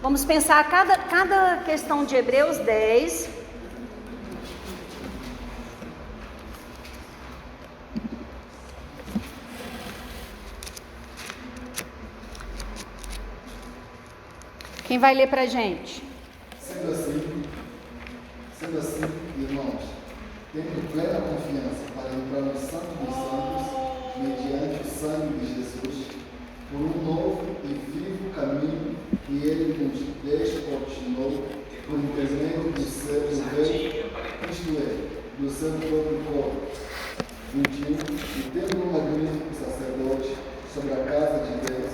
Vamos pensar cada questão de Hebreus 10. Quem vai ler para a gente? Sendo assim, irmãos, tendo plena confiança para entrar no Santo dos Santos, mediante o sangue de Jesus, por um novo e vivo caminho que ele nos descortinou por intermédio do seu poder, isto é, do seu próprio corpo, e tendo um magnífico sacerdote sobre a casa de Deus.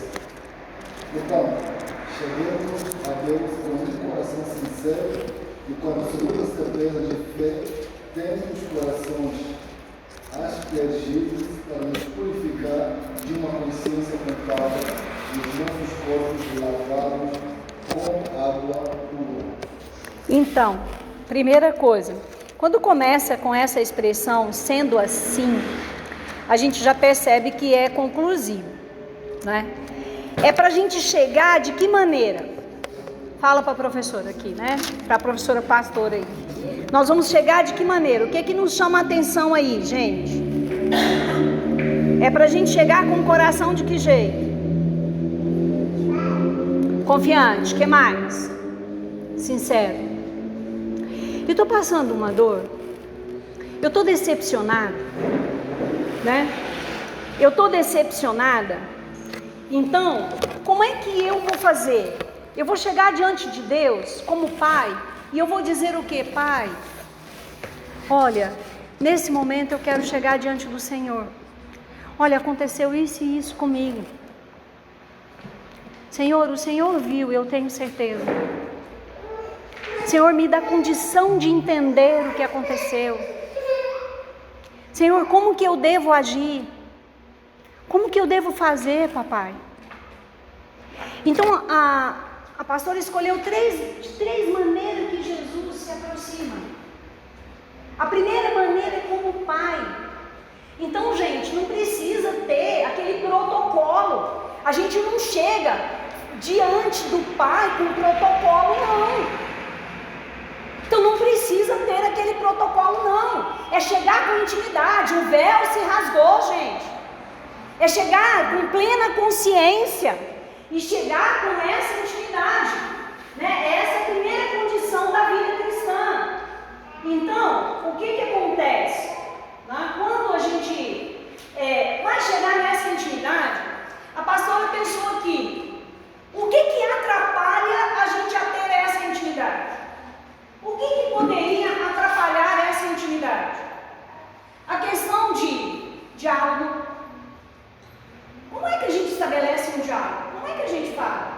Então, cheguemos a Deus com um coração sincero e com absoluta certeza de fé, tendo os corações aspergidos para nos purificar de uma consciência pecada e os nossos corpos lavados com água pura. Então, primeira coisa, quando começa com essa expressão, sendo assim, a gente já percebe que é conclusivo, né? É para a gente chegar de que maneira? Fala para a professora aqui, né? Para a professora pastora aí. Nós vamos chegar de que maneira? O que é que nos chama a atenção aí, gente? É para a gente chegar com o coração de que jeito? Confiante. O que mais? Sincero. Eu estou passando uma dor. Eu estou decepcionada, né? Eu estou decepcionada. Então, como é que eu vou fazer? Eu vou chegar diante de Deus como pai e eu vou dizer o quê? Pai, olha, nesse momento eu quero chegar diante do Senhor. Olha, aconteceu isso e isso comigo. Senhor, o Senhor viu, eu tenho certeza. Senhor, me dá condição de entender o que aconteceu. Senhor, como que eu devo agir? Como que eu devo fazer, papai? Então, a pastora escolheu três maneiras que Jesus se aproxima. A primeira maneira é como pai. Então, gente, não precisa ter aquele protocolo. A gente não chega diante do pai com protocolo, não. Então, não precisa ter aquele protocolo, não. É chegar com intimidade. O véu se rasgou, gente. É chegar com plena consciência e chegar com essa intimidade, né? Essa é a primeira condição da vida cristã. Então, o que acontece? Né? Quando a gente vai chegar nessa intimidade, a pastora pensou aqui, o que atrapalha a gente a ter essa intimidade? O que poderia atrapalhar essa intimidade? A questão de diálogo. Como é que a gente estabelece um diálogo? Como é que a gente fala?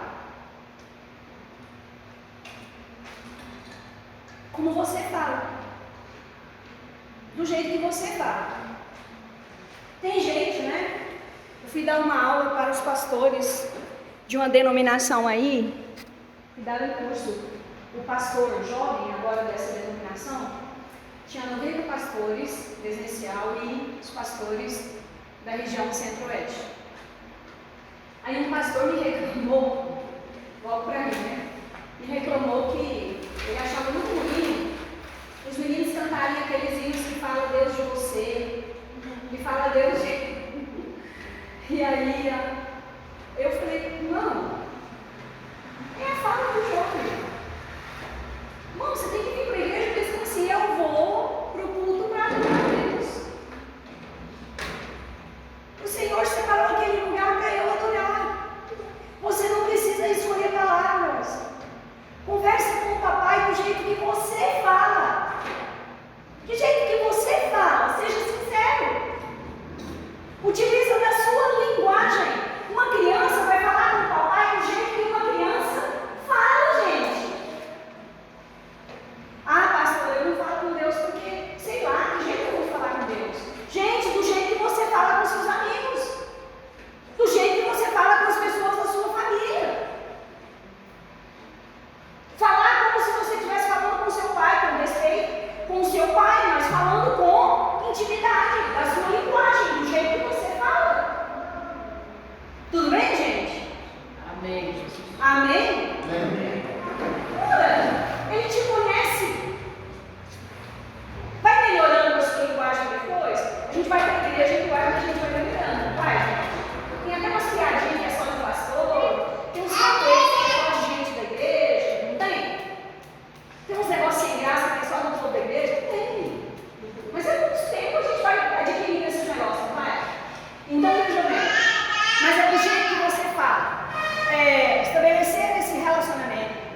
Como você fala. Do jeito que você fala. Tem gente, né? Eu fui dar uma aula para os pastores de uma denominação aí. Fui dar um curso. O pastor jovem agora dessa denominação tinha 90 pastores presencial e os pastores da região centro-oeste. Aí um pastor me reclamou, logo para mim, né? Me reclamou que ele achava muito ruim os meninos cantarem aqueles hinos que falam Deus de você, que fala Deus de... E aí eu falei, não, é a fala do jovem. Irmão, você tem que vir para a igreja pensando assim, eu vou para o culto para adorar a Deus. O Senhor separou aquele lugar para eu adorar. Você não precisa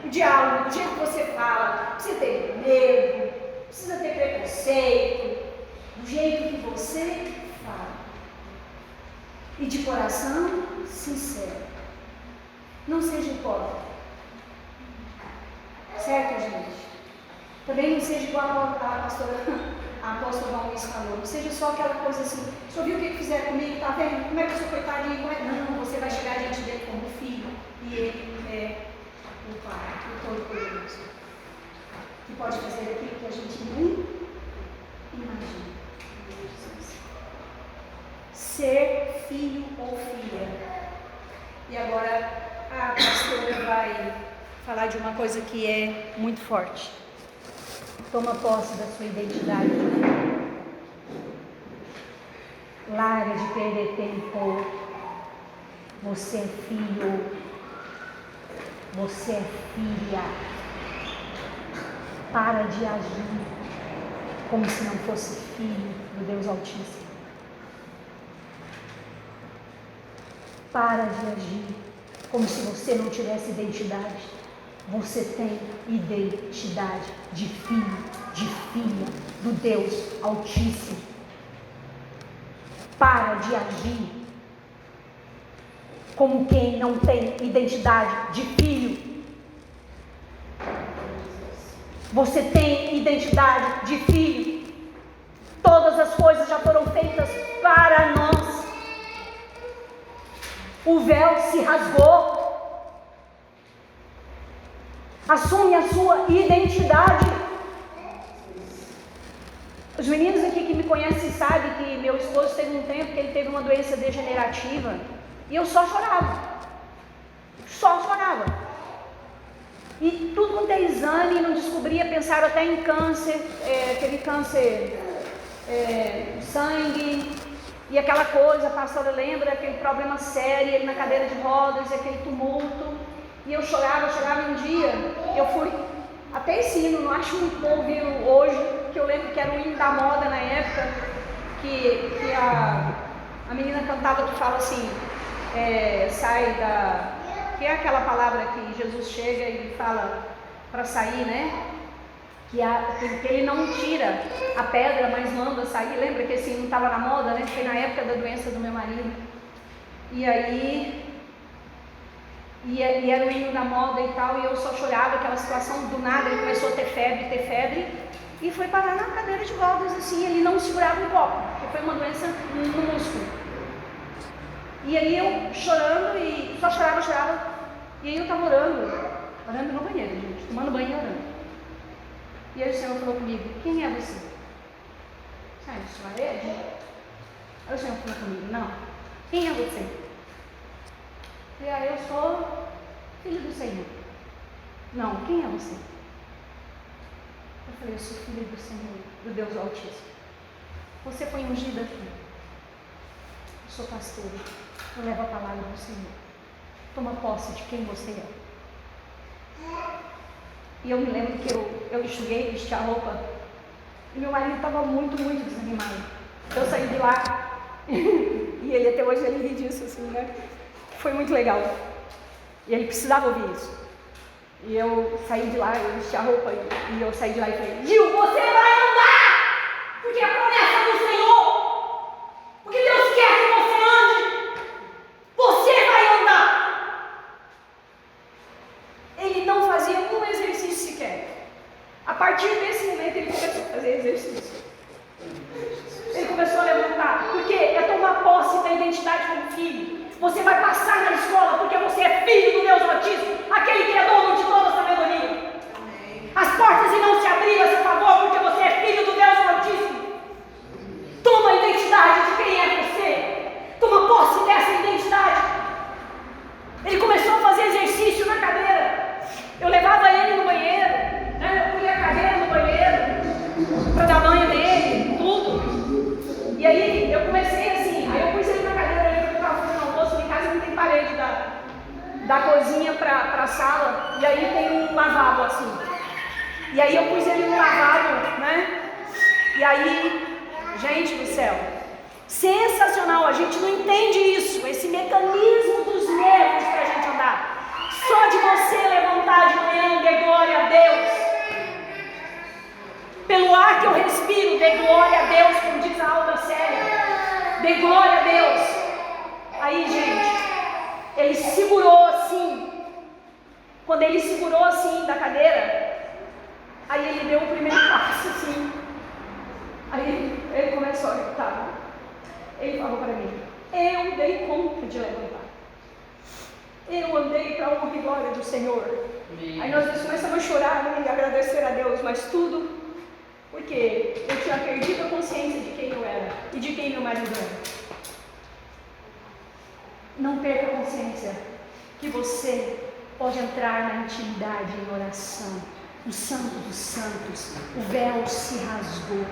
o diálogo, do jeito que você fala, precisa ter medo, precisa ter preconceito, do jeito que você fala. E de coração sincero. Não seja hipócrita. Certo, gente? Também não seja igual a apóstola Valmir falou. Não seja só aquela coisa assim, o senhor viu o que fizeram comigo? Tá vendo? Como é que eu sou coitadinho? Não, você vai chegar diante dele como filho. E ele é o Pai, o Todo-Poderoso, que pode fazer aquilo que a gente nem imagina. Ser filho ou filha. E agora a pastora vai falar de uma coisa que é muito forte. Toma posse da sua identidade. Larga de perder tempo. Você é filho. Você é filha. Para de agir como se não fosse filho do Deus Altíssimo. Para de agir como se você não tivesse identidade. Você tem identidade de filho, de filha do Deus Altíssimo. Para de agir como quem não tem identidade de filho. Você tem identidade de filho. Todas as coisas já foram feitas para nós. O véu se rasgou. Assume a sua identidade. Os meninos aqui que me conhecem sabem que meu esposo teve um tempo que ele teve uma doença degenerativa e eu só chorava. Só chorava. E tudo quanto é exame, não descobria, pensaram até em câncer, aquele câncer sangue, e aquela coisa, a pastora lembra, aquele problema sério, ele na cadeira de rodas, aquele tumulto. E eu chorava, e um dia eu fui, até esse hino, não acho muito bom ouvir hoje, que eu lembro que era o hino da moda na época, que a menina cantava que fala assim, sai da... que é aquela palavra que Jesus chega e fala para sair, né? Que ele não tira a pedra, mas manda sair. Lembra que esse hino estava na moda, né? Foi na época da doença do meu marido. E aí... E era o hino da moda e tal, e eu só chorava, aquela situação, do nada ele começou a ter febre, e foi parar na cadeira de rodas, assim, ele não segurava um copo, porque foi uma doença no músculo. E aí eu chorando, e só chorava, e aí eu estava orando no banheiro, gente, tomando banho e orando. E aí o Senhor falou comigo, quem é você? Sabe, eu sou a Ed? Aí o Senhor falou comigo, não, quem é você? E aí eu sou filho do Senhor. Não, quem é você? Eu falei, eu sou filho do Senhor, do Deus Altíssimo. Você foi ungida aqui. Eu sou pastora. Eu levo a palavra do Senhor. Toma posse de quem você é. E eu me lembro que eu enxuguei, vesti a roupa. E meu marido estava muito, muito desanimado. Eu saí de lá. E ele até hoje ele ri disso, assim, né? Foi muito legal. E ele precisava ouvir isso. E eu saí de lá, eu vesti a roupa e eu saí de lá e falei, Gil, você vai andar! Porque é a promessa do Senhor! Porque Deus quer que você ande! Você vai andar! Ele não fazia um exercício sequer. A partir desse momento ele começou a fazer exercício. Ele começou a levantar. Porque é tomar posse da identidade como filho. Você vai passar na escola porque você é filho do Deus Altíssimo, aquele que é dono de toda a sabedoria. As portas irão se abrir a seu favor porque você é filho do Deus Altíssimo. Toma a identidade de quem é você. Toma posse dessa identidade. Ele começou a fazer exercício na cadeira. Eu levava ele no banheiro, né? Eu punha a cadeira no banheiro para dar banho nele, tudo. E aí eu comecei assim, aí eu pus ele na cadeira. Não tem parede da cozinha para a sala, e aí tem um lavabo assim. E aí eu pus ele no lavabo, né? E aí, gente do céu, sensacional, a gente não entende isso, esse mecanismo dos nervos para a gente andar. Só de você levantar de manhã, eu respiro, dê glória a Deus, como diz a alma séria. Dê glória a Deus. Aí, gente, ele segurou assim. Quando ele segurou assim da cadeira, aí ele deu o primeiro passo assim. Aí ele começou a gritar. Ele falou para mim: eu dei conta de levantar. Eu andei para a honra e glória do Senhor. Aí nós começamos a chorar e agradecer a Deus, mas tudo porque eu tinha perdido a consciência de quem eu era e de quem meu marido era. Não perca a consciência que você pode entrar na intimidade, em oração. O Santo dos Santos, o véu se rasgou.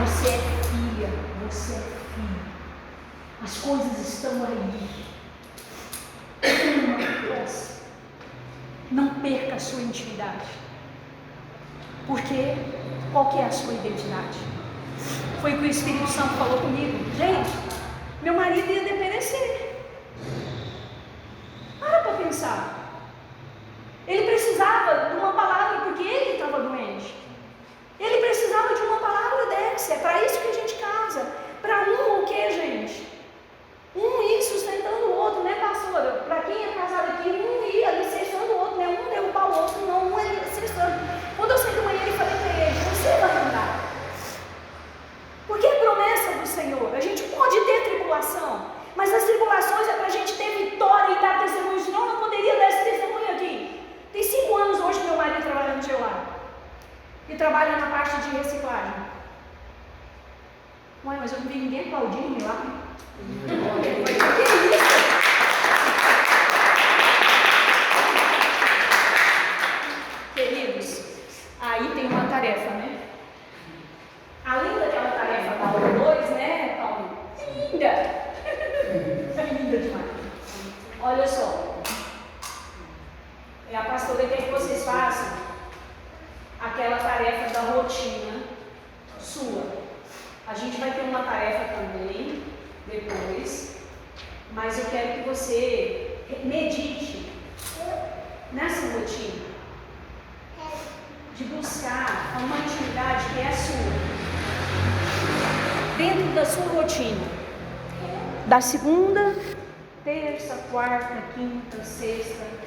Você é filha, você é filho. As coisas estão aí. Não perca a sua intimidade. Porque qual que é a sua identidade? Foi o que o Espírito Santo falou comigo. Gente, meu marido ia deperecer. Para pensar. Ele precisava de uma palavra porque ele estava doente. Ele precisava de uma palavra dessa. É para isso que a gente casa. Para um o que, gente? Um ir sustentando o outro, né, pastora? Para quem é casado aqui, um ir alicerçando o outro, né? Um derrubar o outro, não, um alicerçando. Quando eu saí do banheiro, eu falei para ele: você vai andar. Porque é promessa do Senhor. A gente pode ter tribulação, mas as tribulações é para a gente ter vitória e dar testemunho. Senão eu não poderia dar esse testemunho aqui. Tem 5 anos hoje que meu marido trabalha no celular e trabalha na parte de reciclagem. Ué, mas eu não vi ninguém aplaudindo lá. Que isso? Queridos, aí tem uma tarefa, né? Além daquela tarefa da aula 2, né, Paulo? Linda! É linda demais. Olha só. A pastora quer que vocês façam aquela tarefa da rotina sua. A gente vai ter uma tarefa também depois, mas eu quero que você medite nessa rotina de buscar uma intimidade que é a sua, dentro da sua rotina, da segunda, terça, quarta, quinta, sexta.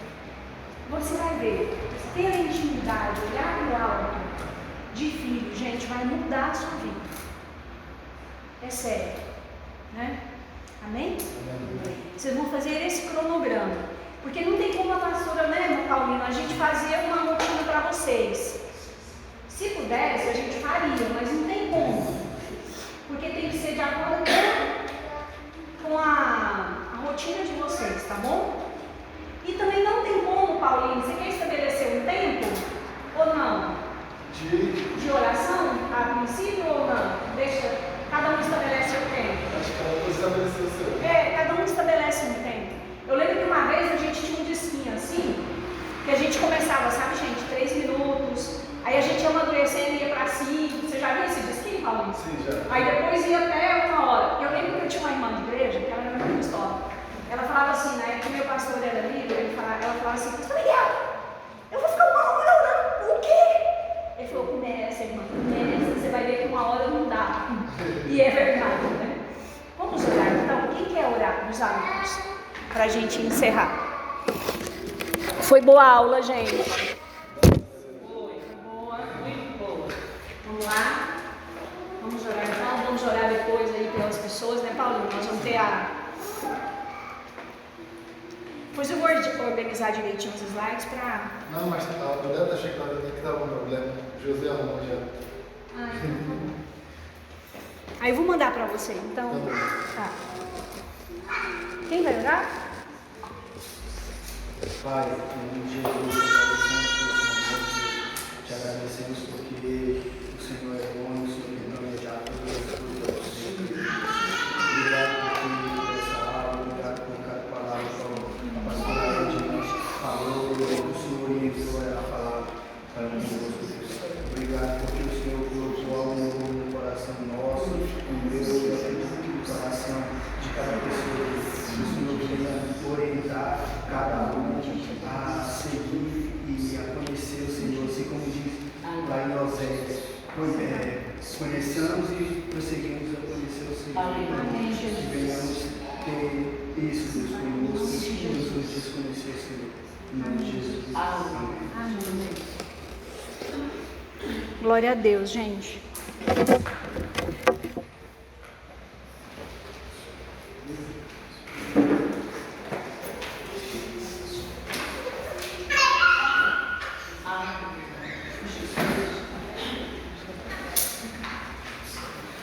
Você vai ver, ter a intimidade, olhar para o alto de filho, gente, vai mudar a sua vida. É sério, né? Amém? Vocês vão fazer esse cronograma, porque não tem como a pastora, né, Paulina, a gente fazer uma rotina para vocês. Se pudesse, a gente faria, mas não tem como, porque tem que ser de acordo com a rotina de vocês, tá bom? E também não tem como, Paulinho, você quer estabelecer um tempo ou não? De oração, a princípio ou não? Deixa, cada um estabelece o tempo. Acho que cada um estabeleceu o seu. Cada um estabelece um tempo. Eu lembro que uma vez a gente tinha um disquinho assim, que a gente começava, sabe, gente, 3 minutos, aí a gente ia amadurecendo e ia para 5. Você já viu esse disquinho, Paulinho? Sim, já. Aí depois ia até 1 hora. Eu lembro que eu tinha uma irmã de igreja, que ela era muito gostosa. Ela falava assim, na época que meu pastor era livre, ela falava assim: pastor Miguel, eu vou ficar 1 hora orando, o quê? Ele falou: começa, irmã, começa, você vai ver que 1 hora não dá. E é verdade, né? Vamos orar então. Quem quer orar dos amigos? Para a gente encerrar. Foi boa a aula, gente. Foi boa, muito boa. Vamos lá? Vamos orar então, vamos orar depois aí pelas pessoas, né, Paulinho? Nós vamos ter Depois eu vou organizar direitinho os slides para... Não, mas eu deve estar checando aqui que estava um problema. José arrumou já. Aí eu vou mandar para você, então. Tá. Quem vai orar? Pai, em nome de Jesus, te agradecemos porque o Senhor é bom e o Senhor tem planejado todas as coisas possíveis. Obrigado por essa aula, obrigado por cada palavra que a pastora Edna falou, que o Senhor orientou a palavra para nós. Obrigado porque o Senhor colocou algo novo no coração nosso, no meu e no coração de cada pessoa. Que o Senhor venha orientar cada um a seguir e a conhecer o Senhor, assim como diz lá em Oséias, Amém, Que Jesus. venhamos ter isso, Deus, conosco, Deus nos desconhecer, Senhor. Em nome de Jesus. Amém. Amém. Glória a Deus, gente.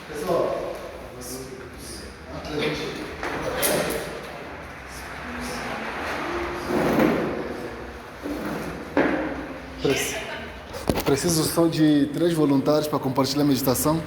Pessoal, antes da gente preciso só de 3 voluntários para compartilhar a meditação.